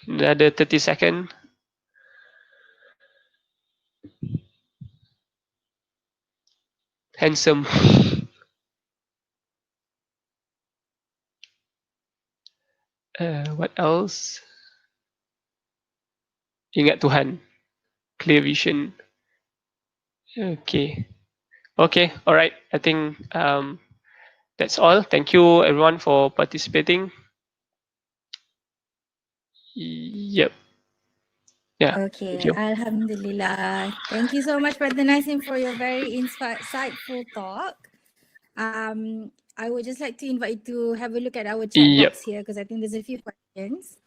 Another 30 seconds. Handsome. What else? Ingat Tuhan. Clear vision. Okay. Okay. All right. I think that's all. Thank you everyone for participating. Yep. Yeah. Okay, Thank you. Alhamdulillah. Thank you so much, Brother Nasim, for your very insightful talk. I would just like to invite you to have a look at our chat Yep. box here because I think there's a few questions.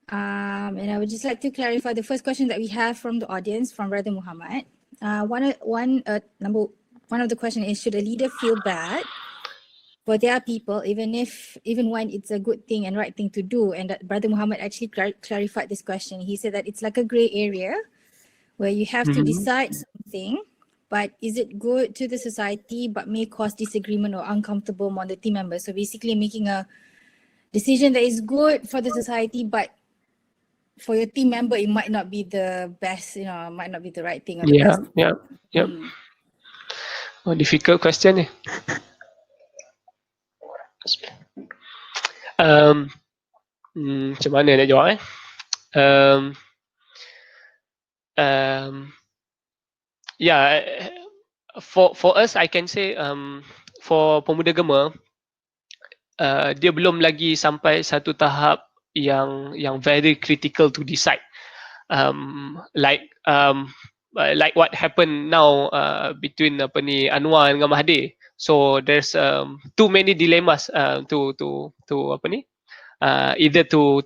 And I would just like to clarify the first question that we have from the audience from Brother Muhammad. One of the question is, should a leader feel bad for their people, even when it's a good thing and right thing to do? And that Brother Muhammad actually clarified this question. He said that it's like a gray area where you have to decide something, but is it good to the society but may cause disagreement or uncomfortable among the team members? So basically making a decision that is good for the society, but for your team member, it might not be the best, might not be the right thing or the Yeah. best. Yeah. Yep. Oh, difficult question ni. Macam mana nak jawab eh? Yeah, for us, I can say for Pemuda GEMA, dia belum lagi sampai satu tahap yang very critical to decide. Like what happened now between Anwar dengan Mahathir. So there's too many dilemmas to apa ni? Either to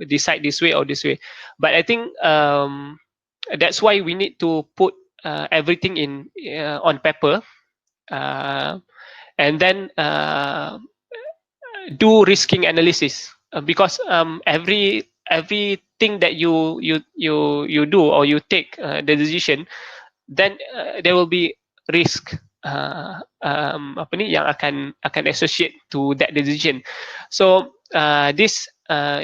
decide this way or this way. But I think that's why we need to put everything in on paper, and then do risking analysis, because everything that you do or you take the decision, then there will be risk apa ni yang akan associate to that decision. So this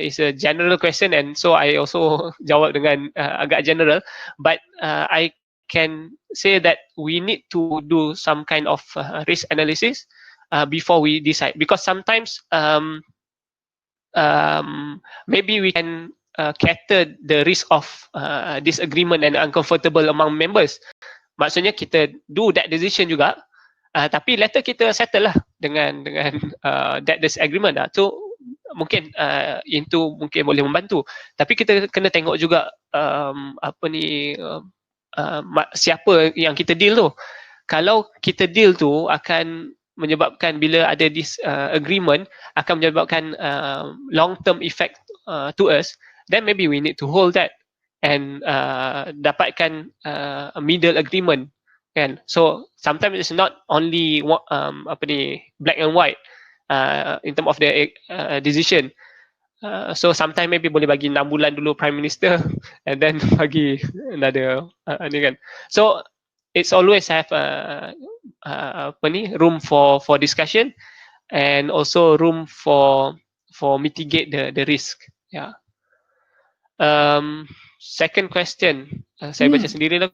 is a general question, and so I also jawab dengan agak general, but I can say that we need to do some kind of risk analysis before we decide, because sometimes maybe we can cater the risk of disagreement and uncomfortable among members. Maksudnya kita do that decision juga, tapi later kita settle lah dengan that disagreement lah. So mungkin itu mungkin boleh membantu, tapi kita kena tengok juga siapa yang kita deal tu. Kalau kita deal tu akan menyebabkan, bila ada disagreement, akan menyebabkan long term effect to us, then maybe we need to hold that and dapatkan a middle agreement, kan? So sometimes it's not only black and white in term of the decision. So sometimes maybe boleh bagi 6 bulan dulu Prime Minister and then bagi another ni kan. So it's always have room for discussion and also room for mitigate the risk. Yeah. Second question, saya baca sendiri lah.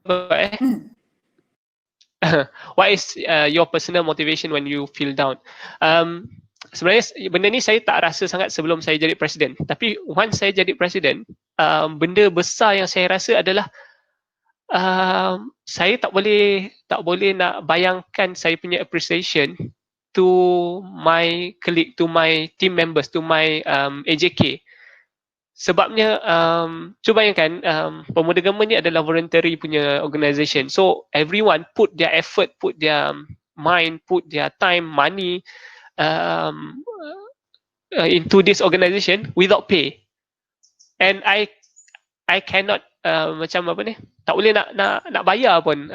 What is your personal motivation when you feel down? Sebenarnya benda ni saya tak rasa sangat sebelum saya jadi presiden. Tapi once saya jadi presiden, benda besar yang saya rasa adalah saya tak boleh nak bayangkan saya punya appreciation to my colleague, to my team members, to my AJK. Sebabnya cuba bayangkan, Pemuda GEMA ni adalah voluntary punya organisation. So everyone put their effort, put their mind, put their time, money into this organisation without pay. And I cannot macam apa ni, tak boleh nak bayar pun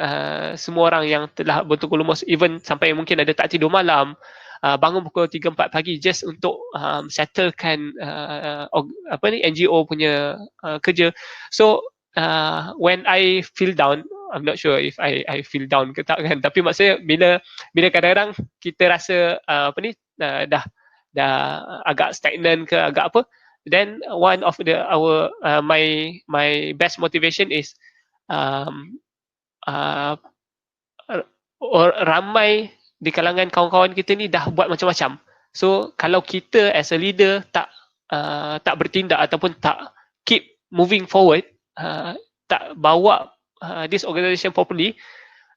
semua orang yang telah betul-betul lumus, even sampai mungkin ada tak tidur malam, bangun pukul 3-4 pagi just untuk settlekan NGO punya kerja. So when I feel down, I'm not sure if I feel down ke tak kan, tapi maksudnya bila kadang-kadang kita rasa dah agak stagnan ke agak apa, then one of my best motivation is ramai di kalangan kawan-kawan kita ni dah buat macam-macam. So kalau kita as a leader tak bertindak ataupun tak keep moving forward, tak bawa this organisation properly,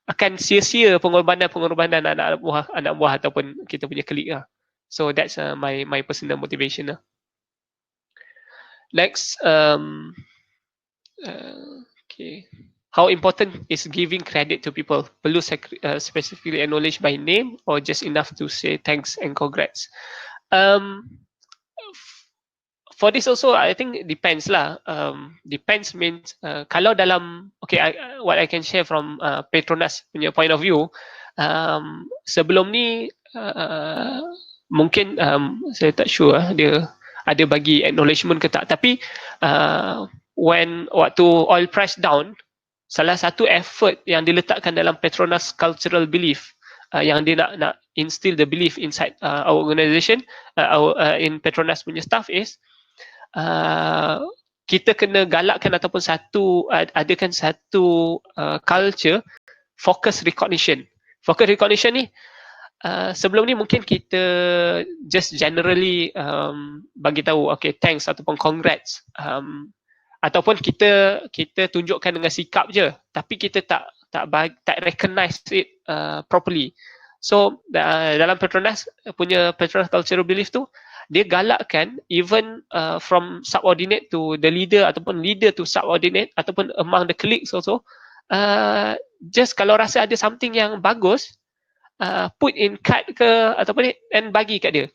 akan sia-sia pengorbanan anak buah ataupun kita punya colleague lah. So that's my personal motivation lah. Next, okay. How important is giving credit to people? Perlu specifically acknowledge by name or just enough to say thanks and congrats? For this also, I think it depends lah. Depends means kalau dalam, okay, what I can share from Petronas punya point of view, sebelum ni mungkin saya tak sure dia ada bagi acknowledgement ke tak, tapi waktu oil price down, salah satu effort yang diletakkan dalam Petronas cultural belief, yang dia nak instill the belief inside our organisation, in Petronas punya staff is kita kena galakkan ataupun adakan satu culture focus recognition. Focus recognition ni sebelum ni mungkin kita just generally bagi tahu okay thanks ataupun congrats, ataupun kita tunjukkan dengan sikap je, tapi kita tak recognize it properly. So dalam Petronas punya Petronas cultural belief tu, dia galakkan even from subordinate to the leader ataupun leader to subordinate ataupun among the colleagues also, just kalau rasa ada something yang bagus, put in card ke ataupun and bagi kat dia.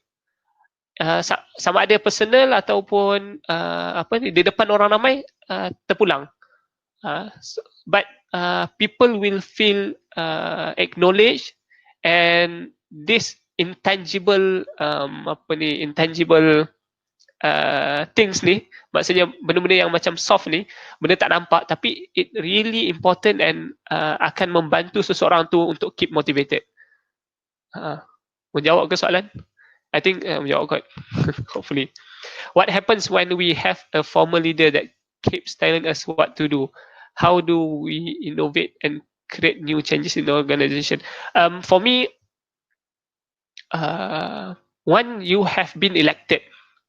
Sama ada personal ataupun di depan orang ramai, terpulang. But people will feel acknowledged, and this intangible things ni, maksudnya benda-benda yang macam soft ni, benda tak nampak tapi it really important and akan membantu seseorang tu untuk keep motivated. Menjawab ke soalan? I think you all got hopefully. What happens when we have a former leader that keeps telling us what to do? How do we innovate and create new changes in the organization? For me, when you have been elected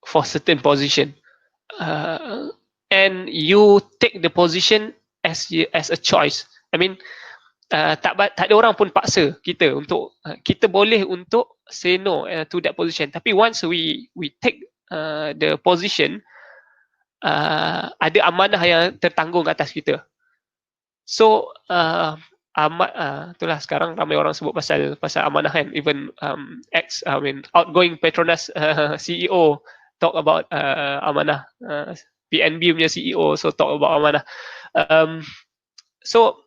for certain position, uh, and you take the position as a choice. I mean, tak ada orang pun paksa kita untuk kita boleh untuk say no to that position. Tapi once we take the position, ada amanah yang tertanggung atas kita. So itulah sekarang ramai orang sebut pasal amanah kan. Even outgoing Petronas CEO talk about amanah. PNB punya CEO so talk about amanah. So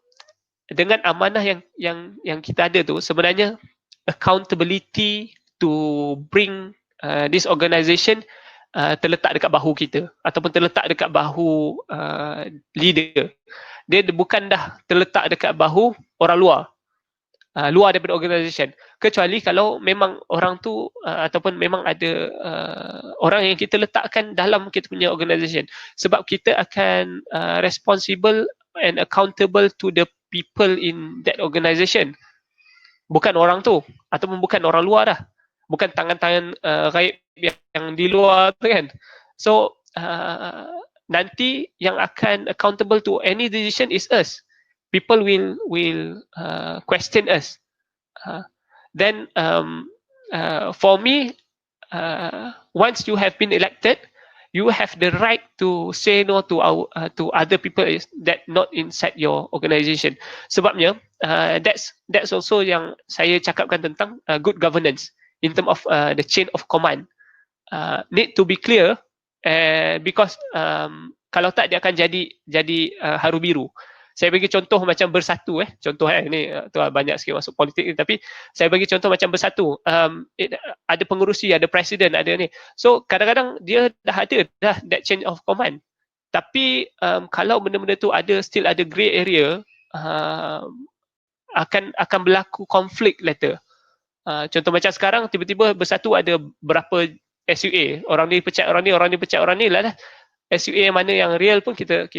dengan amanah yang kita ada tu, sebenarnya accountability to bring this organisation terletak dekat bahu kita ataupun terletak dekat bahu leader. Dia bukan dah terletak dekat bahu orang luar, luar daripada organisation. Kecuali kalau memang orang tu ataupun memang ada orang yang kita letakkan dalam kita punya organisation. Sebab kita akan responsible and accountable to the people in that organisation. Bukan orang tu ataupun bukan orang luar dah. Bukan tangan-tangan gaib yang di luar tu kan. So nanti yang akan accountable to any decision is us. People will question us. Then for me, once you have been elected, you have the right to say no to other people that not inside your organisation. Sebabnya that's also yang saya cakapkan tentang good governance in term of the chain of command. Need to be clear because kalau tak dia akan jadi haru biru. Saya bagi contoh macam bersatu contoh ni tu banyak sikit masuk politik ni, tapi saya bagi contoh macam bersatu. Ada pengurusi, ada presiden, ada ni. So kadang-kadang dia dah ada that chain of command. Tapi kalau benda-benda tu still ada grey area, akan berlaku konflik later. Contoh macam sekarang tiba-tiba bersatu ada berapa SUA, orang ni pecat orang ni pecat orang ni lah. SUA yang mana yang real pun kita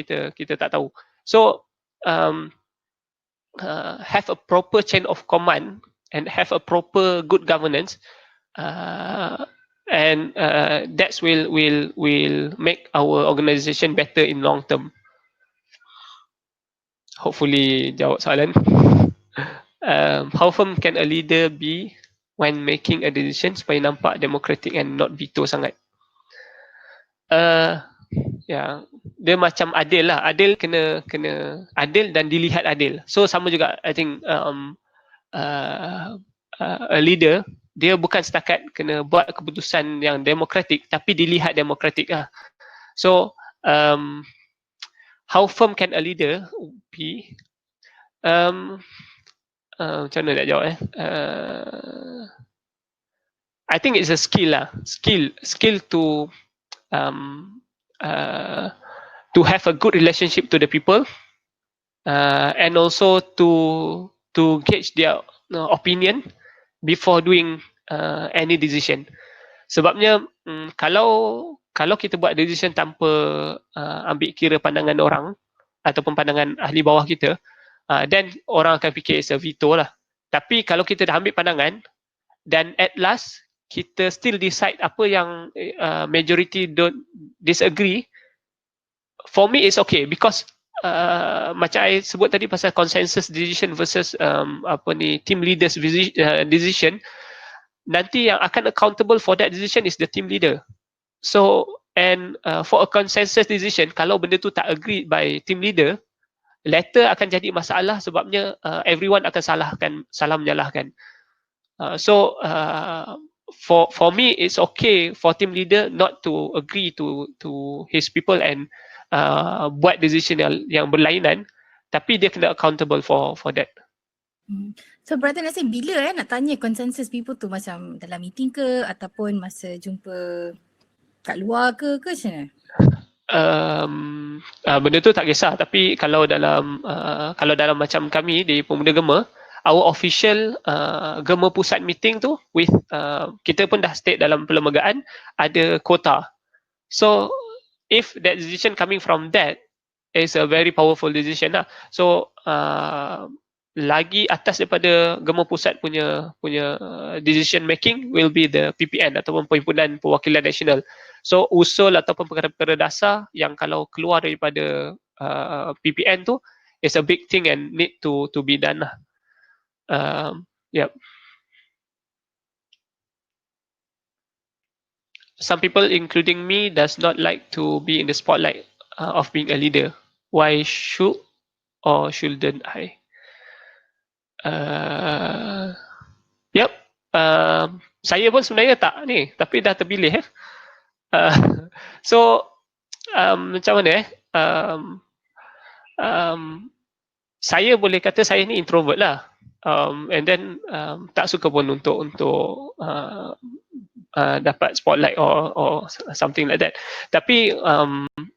tak tahu. So have a proper chain of command and have a proper good governance, and that will make our organisation better in long term. Hopefully jawab soalan. How firm can a leader be when making a decision supaya nampak democratic and not veto sangat? Dia macam adil lah. Adil kena adil dan dilihat adil. So sama juga I think a leader dia bukan setakat kena buat keputusan yang demokratik tapi dilihat demokratik lah. So how firm can a leader be? Macam mana nak jawab I think it's a skill lah. Skill to have a good relationship to the people, and also to gauge their opinion before doing any decision. Sebabnya kalau kita buat decision tanpa ambil kira pandangan orang ataupun pandangan ahli bawah kita, then orang akan fikir it's a veto lah. Tapi kalau kita dah ambil pandangan dan at last kita still decide apa yang majority don't disagree, for me it's okay because macam I sebut tadi pasal consensus decision versus team leaders decision, nanti yang akan accountable for that decision is the team leader. So and for a consensus decision, kalau benda tu tak agreed by team leader, later akan jadi masalah sebabnya everyone akan salah menyalahkan. So for me it's okay for team leader not to agree to his people and buat decision yang berlainan, tapi dia kena accountable for that. So Brother Nasim, bila nak tanya consensus people tu, macam dalam meeting ke ataupun masa jumpa kat luar ke macam mana? Benda tu tak kisah, tapi kalau dalam macam kami di Pemuda GEMA, our official GEMA pusat meeting tu with kita pun dah state dalam perlembagaan ada quota. So if that decision coming from that is a very powerful decision lah. So lagi atas daripada GEMA pusat punya decision making will be the PPN ataupun Perhimpunan Perwakilan Nasional. So usul ataupun perkara-perkara dasar yang kalau keluar daripada PPN tu is a big thing and need to be done lah. Yep. Some people, including me, does not like to be in the spotlight of being a leader. Why should or shouldn't I? Yep. Saya pun sebenarnya tak ni, tapi dah terpilih. So macam mana saya boleh kata saya ni introvert lah. And then tak suka pun untuk dapat spotlight or something like that. Tapi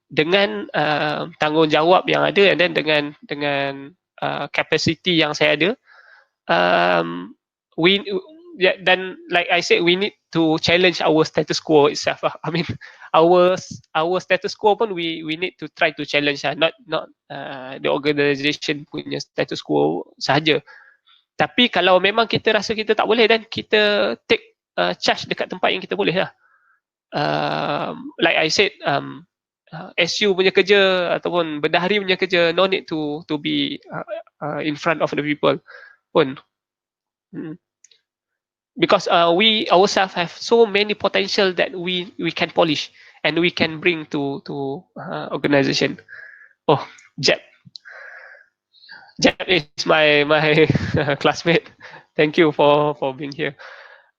dengan tanggungjawab yang ada and then dengan capacity yang saya ada, dan like I said, we need to challenge our status quo itself. I mean, our status quo pun we need to try to challenge, not the organisation punya status quo sahaja. Tapi kalau memang kita rasa kita tak boleh, dan kita take charge dekat tempat yang kita boleh lah. Like I said, SU punya kerja ataupun bendahari punya kerja, no need to be in front of the people pun. Because we ourselves have so many potential that we can polish and we can bring to organisation. Oh, Jeb is my classmate. Thank you for being here.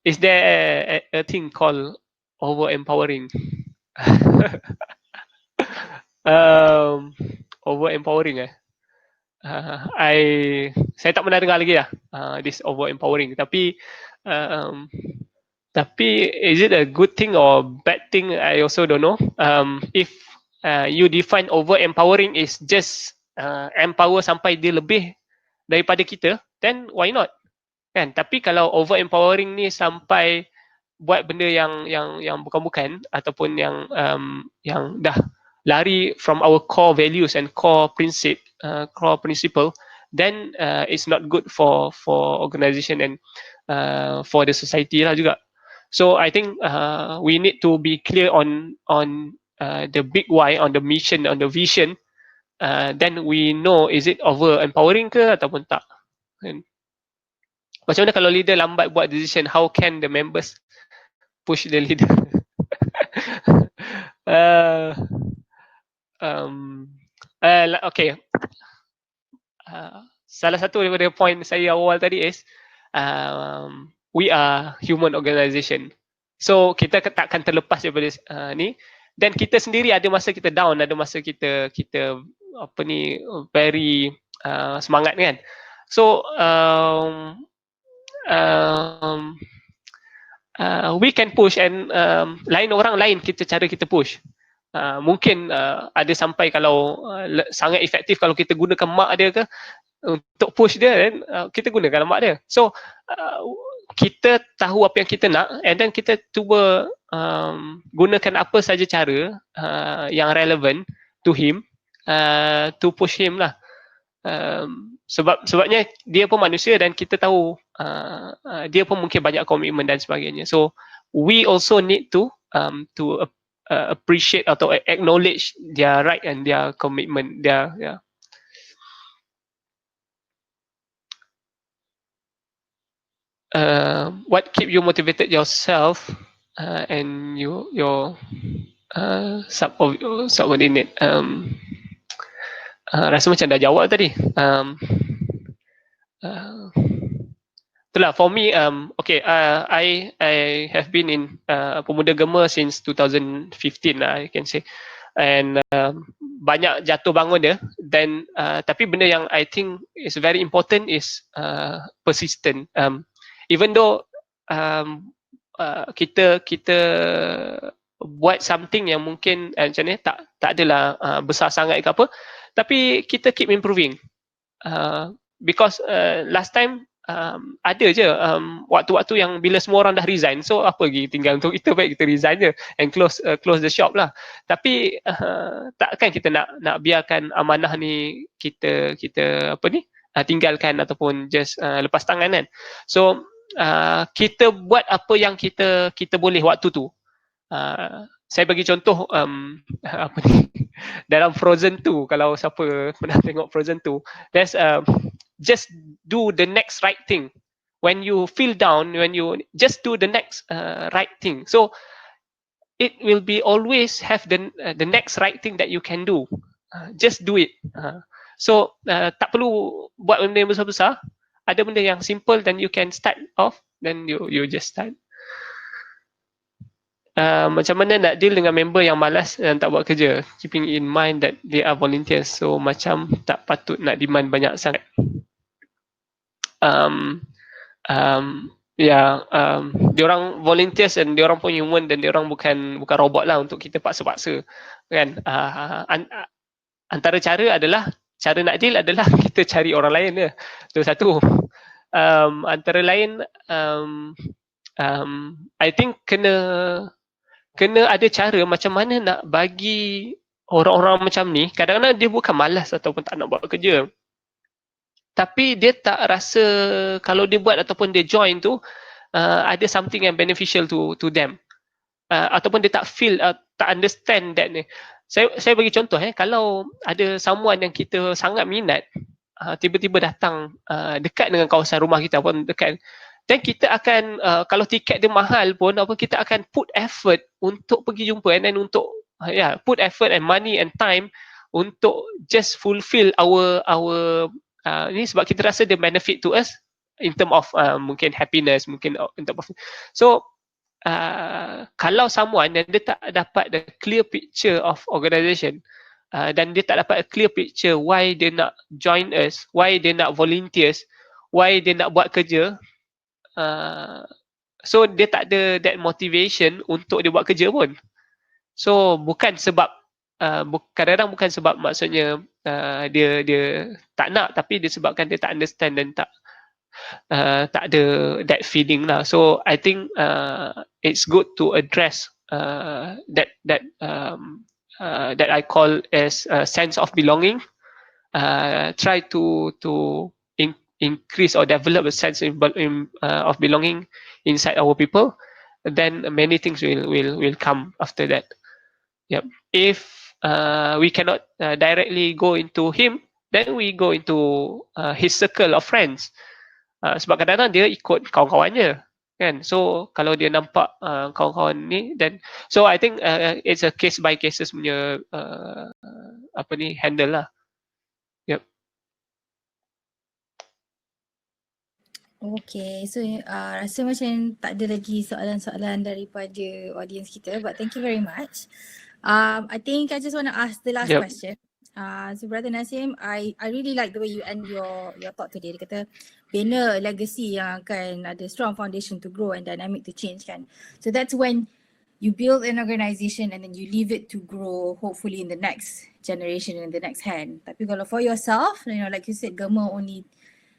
Is there a thing called over empowering? Over empowering saya tak pernah dengar lagi lah this over empowering. Tapi is it a good thing or bad thing? I also don't know. If you define over empowering is just empower sampai dia lebih daripada kita, then why not? Kan? Tapi kalau over empowering ni sampai buat benda yang bukan-bukan ataupun yang dah lari from our core values and core principle, then it's not good for organisation and for the society lah juga. So I think we need to be clear on the big why, on the mission, on the vision. Then we know, is it over empowering ke ataupun tak. Macam mana kalau leader lambat buat decision, how can the members push the leader? Okay. Salah satu daripada point saya awal tadi is we are human organisation. So kita takkan terlepas daripada ni, dan kita sendiri ada masa kita down, ada masa kita apa ni very semangat kan. So we can push and orang lain cara kita push. Mungkin ada sampai kalau sangat efektif kalau kita gunakan mak dia ke untuk push dia, dan kita gunakan mak dia. So kita tahu apa yang kita nak and then kita cuba gunakan apa saja cara yang relevan to him, to push him lah. Sebabnya dia pun manusia dan kita tahu dia pun mungkin banyak komitmen dan sebagainya. So we also need to appreciate atau acknowledge their right and their commitment. What keep you motivated yourself and your subordinate? Rasa macam dah jawab tadi. Itulah for me. Okay, I have been in Pemuda GEMA since 2015 I can say, and banyak jatuh bangun dia. Then tapi benda yang I think is very important is persistent. Even though kita buat something yang mungkin macam ni tak adalah besar sangat ke apa, tapi kita keep improving. Because last time ada je waktu-waktu yang bila semua orang dah resign, so apa lagi tinggal untuk kita, baik kita resign je and close the shop lah. Tapi takkan kita nak biarkan amanah ni kita apa ni tinggalkan ataupun just lepas tangan kan. So kita buat apa yang kita boleh waktu tu. Saya bagi contoh apa ni dalam Frozen 2, kalau siapa pernah tengok Frozen 2, there's just do the next right thing. When you feel down, when you just do the next right thing, so it will be always have the next right thing that you can do. Just do it. So tak perlu buat benda yang besar-besar. Ada benda yang simple, then you can start off, then you just start. Macam mana nak deal dengan member yang malas dan tak buat kerja, keeping in mind that they are volunteers, so macam tak patut nak demand banyak sangat. Diorang volunteers dan diorang pun human, dan diorang bukan robot lah untuk kita paksa-paksa kan. Antara cara adalah, cara nak deal adalah kita cari orang lain je, itu satu. Antara lain I think kena ada cara macam mana nak bagi orang-orang macam ni. Kadang-kadang dia bukan malas ataupun tak nak buat kerja, tapi dia tak rasa kalau dia buat ataupun dia join tu ada something yang beneficial to them, ataupun dia tak feel, tak understand that ni. Saya bagi contoh, kalau ada someone yang kita sangat minat tiba-tiba datang dekat dengan kawasan rumah kita pun dekat, dan kita akan kalau tiket dia mahal pun apa, kita akan put effort untuk pergi jumpa, and then untuk put effort and money and time untuk just fulfill our ni, sebab kita rasa dia benefit to us in term of mungkin happiness, mungkin in term of, so kalau someone dan dia tak dapat the clear picture of organisation, dan dia tak dapat a clear picture why dia nak join us, why dia nak volunteers, why dia nak buat kerja, so dia tak ada that motivation untuk dia buat kerja pun. So bukan sebab kadang-kadang bukan sebab maksudnya dia tak nak, tapi disebabkan dia tak understand dan tak ada that feeling lah. So I think it's good to address that I call as a sense of belonging. Try to increase or develop a sense of belonging inside our people, then many things will come after that. Yep. If we cannot directly go into him, then we go into his circle of friends. Sebab kadang-kadang dia ikut kawan-kawannya kan. So kalau dia nampak kawan-kawan ni, then so I think it's a case by cases punya handle lah. Yep. Okay, so rasa macam tak ada lagi soalan-soalan daripada audience kita, but thank you very much. I think I just want to ask the last question. So Brother Nasim, I really like the way you end your talk today. Dia kata bina legacy yang akan ada strong foundation to grow and dynamic to change kan. So that's when you build an organisation and then you leave it to grow, hopefully in the next generation, in the next hand. Tapi kalau for yourself, like you said, GEMA only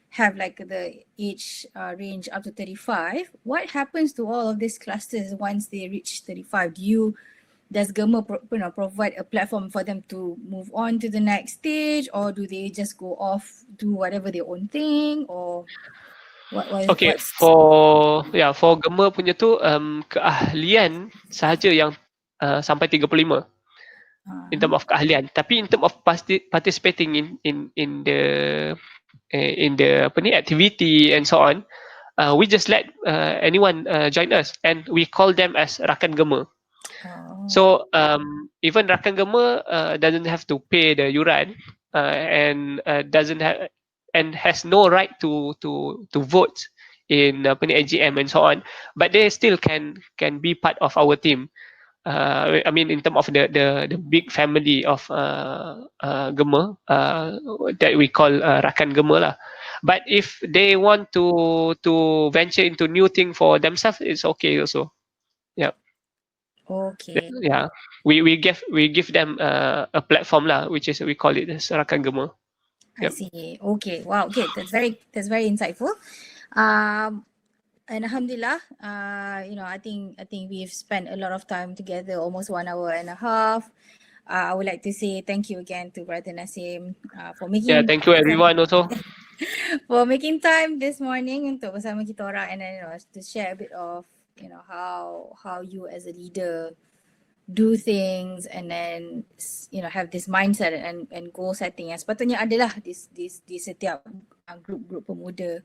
have like the age range up to 35. What happens to all of these clusters once they reach 35? Does GEMA provide a platform for them to move on to the next stage, or do they just go off, do whatever their own thing, or what? Okay, for GEMA punya tu keahlian sahaja yang sampai 35 in term of keahlian, tapi in term of participating in the activity and so on, we just let anyone join us, and we call them as rakan GEMA. So even rakan GEMA doesn't have to pay the yuran and doesn't have and has no right to vote in AGM and so on, but they still can be part of our team. I mean, in terms of the big family of GEMA that we call rakan GEMA lah. But if they want to venture into new thing for themselves, it's okay also. Yeah. Okay. Yeah. We give them a platform lah, which is we call it as rakan GEMA. I see. Okay. Wow. Okay. That's very insightful. And alhamdulillah, I think we've spent a lot of time together, almost 1.5 hours. I would like to say thank you again to Brother Nasim for Yeah, making thank you everyone also. for making time this morning untuk bersama kita orang, and then to share a bit of how you as a leader do things, and then have this mindset and goal setting yang sepatutnya adalah di setiap grup pemuda,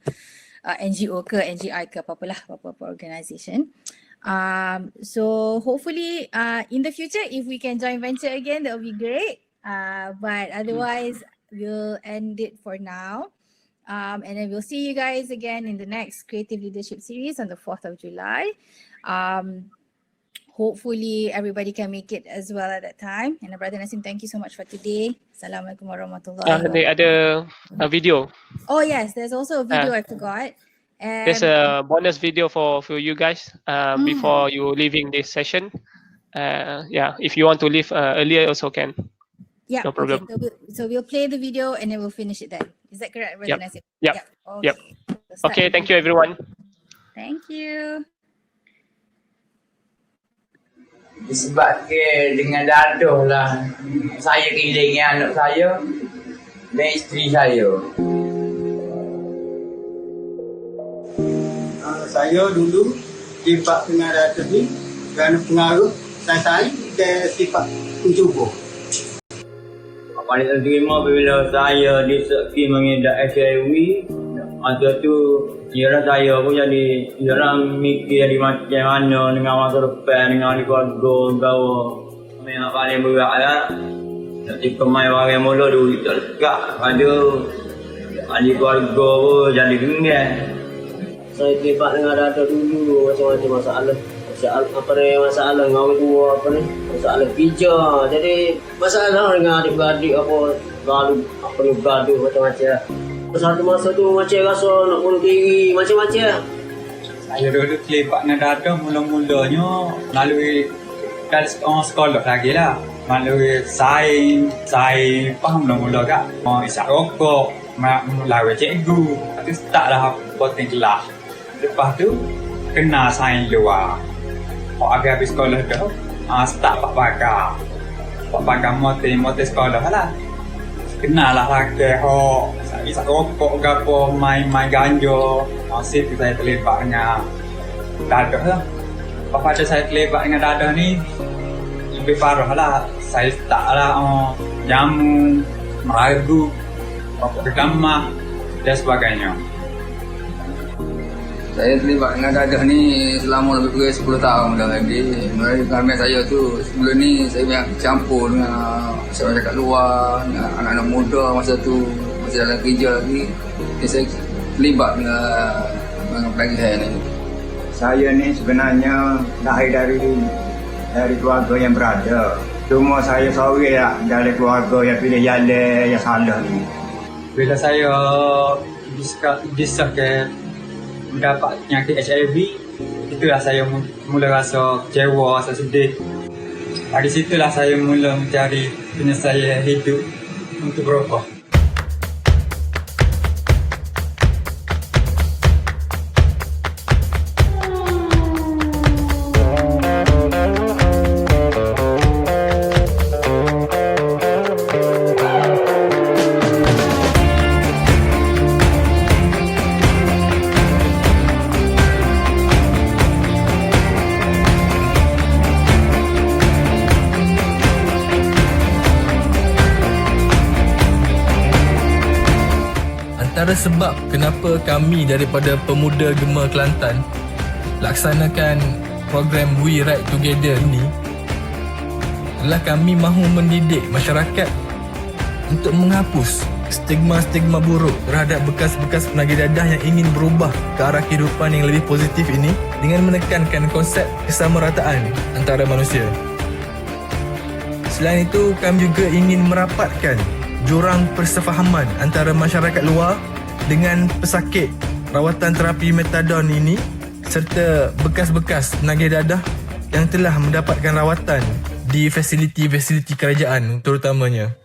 NGO ke NGI ke apa organisation. So hopefully in the future, if we can join venture again, that will be great. But otherwise we'll end it for now. And then we'll see you guys again in the next Creative Leadership Series on the 4th of July. Hopefully everybody can make it as well at that time. And Brother Nasim, thank you so much for today. Assalamualaikum warahmatullahi Ni wabarakatuh. ada a video. Oh yes, there's also a video I forgot. There's a bonus video for you guys before you leaving this session. If you want to leave earlier also can. Yeah, No problem. Okay. So we'll play the video and then we'll finish it then. Is that correct, Brother Nasim? Yep. Okay. Yep. We'll start Okay, the thank you video. everyone. Thank you. Disebabkan dengan dadah lah saya kehilangan anak saya dan isteri saya. Saya dulu sifat pengarah tadi kerana pengaruh sertai dan sifat pencuba. Apa yang terima apabila saya diseki mengidap HIV, masa tu ialah saya pun jadi mikir jadi macam mana dengan masa depan, dengan keluarga, gawa. Yang paling berat lah, nanti kemai orang mula duit tak dekat. Ada ahli keluarga pun jadi genggam. Saya terlibat dengan ada dulu macam-macam masalah masalah dengan orang tua masalah kerja, jadi masalah dengan adik-beradik gaduh macam-macam. Satu masa tu macam rasa nak bunuh diri macam-macam. Saya dulu terlibat dengan dada mula-mulanya melalui sekolah lagi lah, melalui saing faham mula-mula kak isap rokok melalui cikgu. Itu start lah poting kelas. Lepas tu kena saing luar. Habis sekolah tu start pak bakar motor sekolah lah. Kenalah rakyat isap rokok ke apa, main ganja. Situ saya terlibat dengan dadah lah. Pada saya terlibat dengan dadah ni lebih parah lah. Saya start lah jamu, meragu, bergamah dan sebagainya. Saya terlibat dengan dadah ni selama lebih kurang 10 tahun dah lagi. Mulai kami saya tu sebelum ni saya banyak campur dengan masyarakat luar, dengan anak-anak muda masa tu masih dalam kerja lagi. Jadi saya terlibat dengan pelanggan ni. Saya ni sebenarnya lahir dari keluarga yang berada. Cuma saya sorry lah dari keluarga yang pilih jalan yang salah ni. Bila saya disahkan mendapat penyakit HIV, itulah saya mula rasa kecewa, rasa sedih. Dari situlah saya mula mencari penyelesaian hidup untuk berubah. Antara sebab kenapa kami daripada Pemuda GEMA Kelantan laksanakan program We Ride Together ni adalah kami mahu mendidik masyarakat untuk menghapus stigma-stigma buruk terhadap bekas-bekas penagih dadah yang ingin berubah ke arah kehidupan yang lebih positif ini dengan menekankan konsep kesamarataan antara manusia. Selain itu, kami juga ingin merapatkan jurang persefahaman antara masyarakat luar dengan pesakit rawatan terapi metadon ini serta bekas-bekas penagih dadah yang telah mendapatkan rawatan di fasiliti-fasiliti kerajaan terutamanya.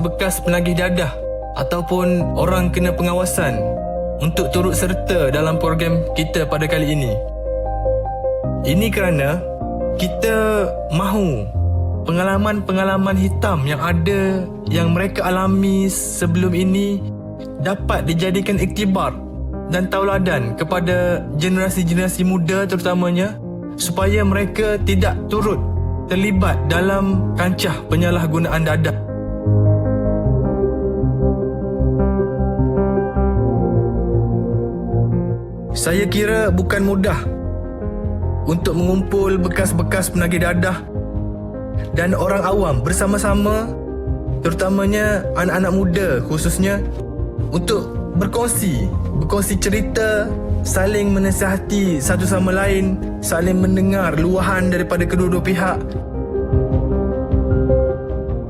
bekas penagih dadah ataupun orang kena pengawasan untuk turut serta dalam program kita pada kali ini. Ini kerana kita mahu pengalaman-pengalaman hitam yang ada, yang mereka alami sebelum ini dapat dijadikan iktibar dan tauladan kepada generasi-generasi muda terutamanya, supaya mereka tidak turut terlibat dalam kancah penyalahgunaan dadah. Saya kira bukan mudah untuk mengumpul bekas-bekas penagih dadah dan orang awam bersama-sama, terutamanya anak-anak muda khususnya, untuk berkongsi cerita, saling menasihati satu sama lain, saling mendengar luahan daripada kedua-dua pihak.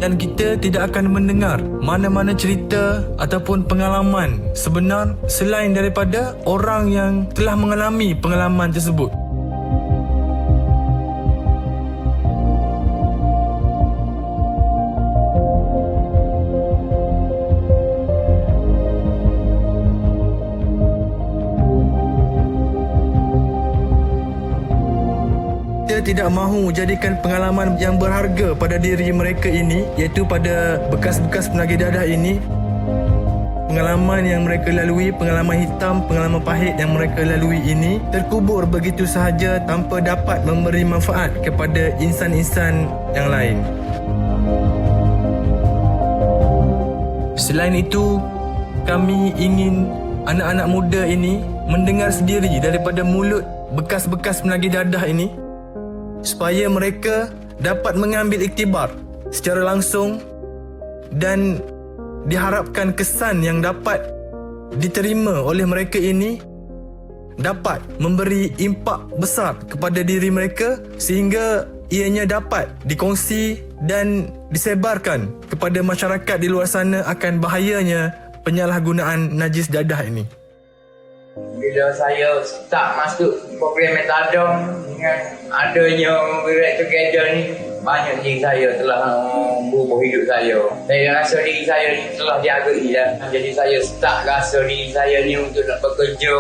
Dan kita tidak akan mendengar mana-mana cerita ataupun pengalaman sebenar selain daripada orang yang telah mengalami pengalaman tersebut. Tidak mahu jadikan pengalaman yang berharga pada diri mereka ini, iaitu pada bekas-bekas penagih dadah ini, pengalaman yang mereka lalui, pengalaman hitam, pengalaman pahit yang mereka lalui ini terkubur begitu sahaja tanpa dapat memberi manfaat kepada insan-insan yang lain. Selain itu, kami ingin anak-anak muda ini mendengar sendiri daripada mulut bekas-bekas penagih dadah ini, supaya mereka dapat mengambil iktibar secara langsung, dan diharapkan kesan yang dapat diterima oleh mereka ini dapat memberi impak besar kepada diri mereka, sehingga ianya dapat dikongsi dan disebarkan kepada masyarakat di luar sana akan bahayanya penyalahgunaan najis dadah ini. Bila saya start masuk program metadon dengan adanya Ikuti together ni, banyak diri saya telah berubah hidup saya. Saya rasa diri saya ni telah dihargai dah. Jadi saya start rasa diri saya ni untuk nak bekerja,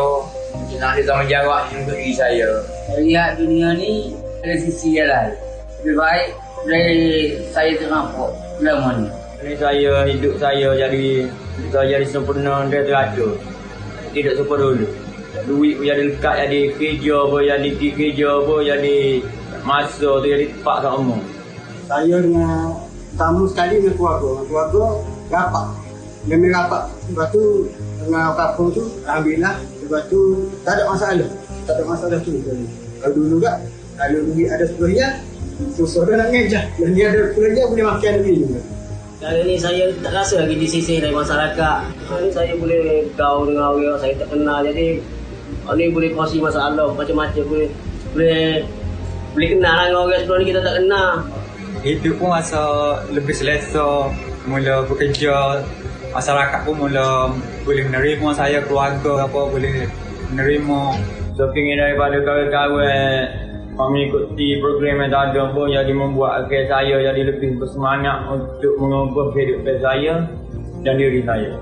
untuk nak ada tanggungjawab untuk diri saya. Lihat dunia ni ada sisi yang lain. Lebih baik dari saya ternampak selama ni. Ini hidup saya jadi sempurna dan teratur. Tidak seperti dulu. Duit pun jadi lekat, jadi kerja pun, jadi kerja pun, jadi masa tu jadi tepat sama. Saya dengan tamu sekali dengan keluarga rapat. Demi rapat, lepas tu dengan kampung tu, alhamdulillah, lepas tu tak ada masalah tu. Kalau dulu tak, kalau duit ada sebelumnya, susah dah nak ngejah. Dan dia ada kerja boleh makan duit juga. Kali ni saya tak rasa lagi disisih dari masyarakat. Kali ni saya boleh gaul dengan orang saya tak kenal. Jadi ni boleh kongsi masalah macam-macam, boleh kenal dengan orang sebelum ni kita tak kenal. Itu pun rasa lebih selesa. Mula bekerja, masyarakat pun mula boleh menerima saya, keluarga apa boleh menerima. So ingin daripada kawan-kawan mengikuti program yang ada pun jadi membuat saya jadi lebih bersemangat untuk mengubah kehidupan saya dan diri saya.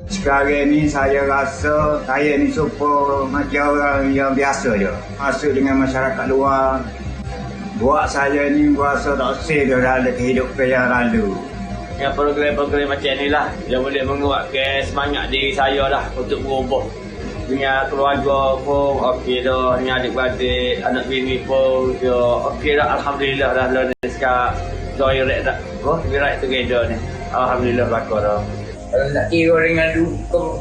Sekarang ni saya rasa saya ni super macam orang yang biasa je. Masuk dengan masyarakat luar, buat saya ni rasa tak sedar dalam kehidupan yang lalu. Dengan program-program macam ni lah yang boleh menguatkan semangat diri saya lah untuk berubah. Dengan keluarga pun okey dah, dengan adik-beradik, anak bini pun okey dah, alhamdulillah dah lah ni sekarang. So you right tak? Right together ni. Alhamdulillah bakar dah. Kalau nak kira dengan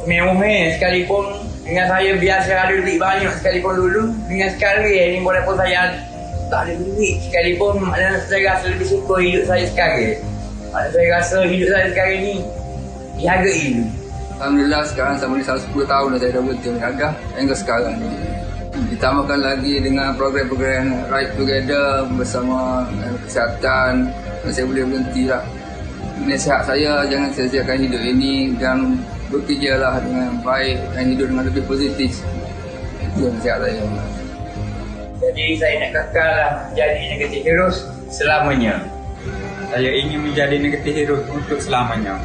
mewah sekalipun, dengan saya biasa ada duit banyak sekalipun dulu, dengan sekarang ni walaupun saya tak ada duit sekalipun, maknanya saya rasa lebih suka hidup saya sekarang. Maknanya saya rasa hidup saya sekarang ni dihargai. Alhamdulillah sekarang sama ni 10 tahun dah saya dah bekerja dadah hingga sekarang ni. Ditambahkan lagi dengan program-program Right Together bersama kesihatan, saya boleh berhenti lah. Nasihat saya, jangan sia-siakan hidup ini dan bekerjalah dengan baik dan hidup dengan lebih positif. Itu nasihat saya. Jadi saya nak kekal lah jadi negatif terus selamanya. Saya ingin menjadi negatif hero untuk selamanya.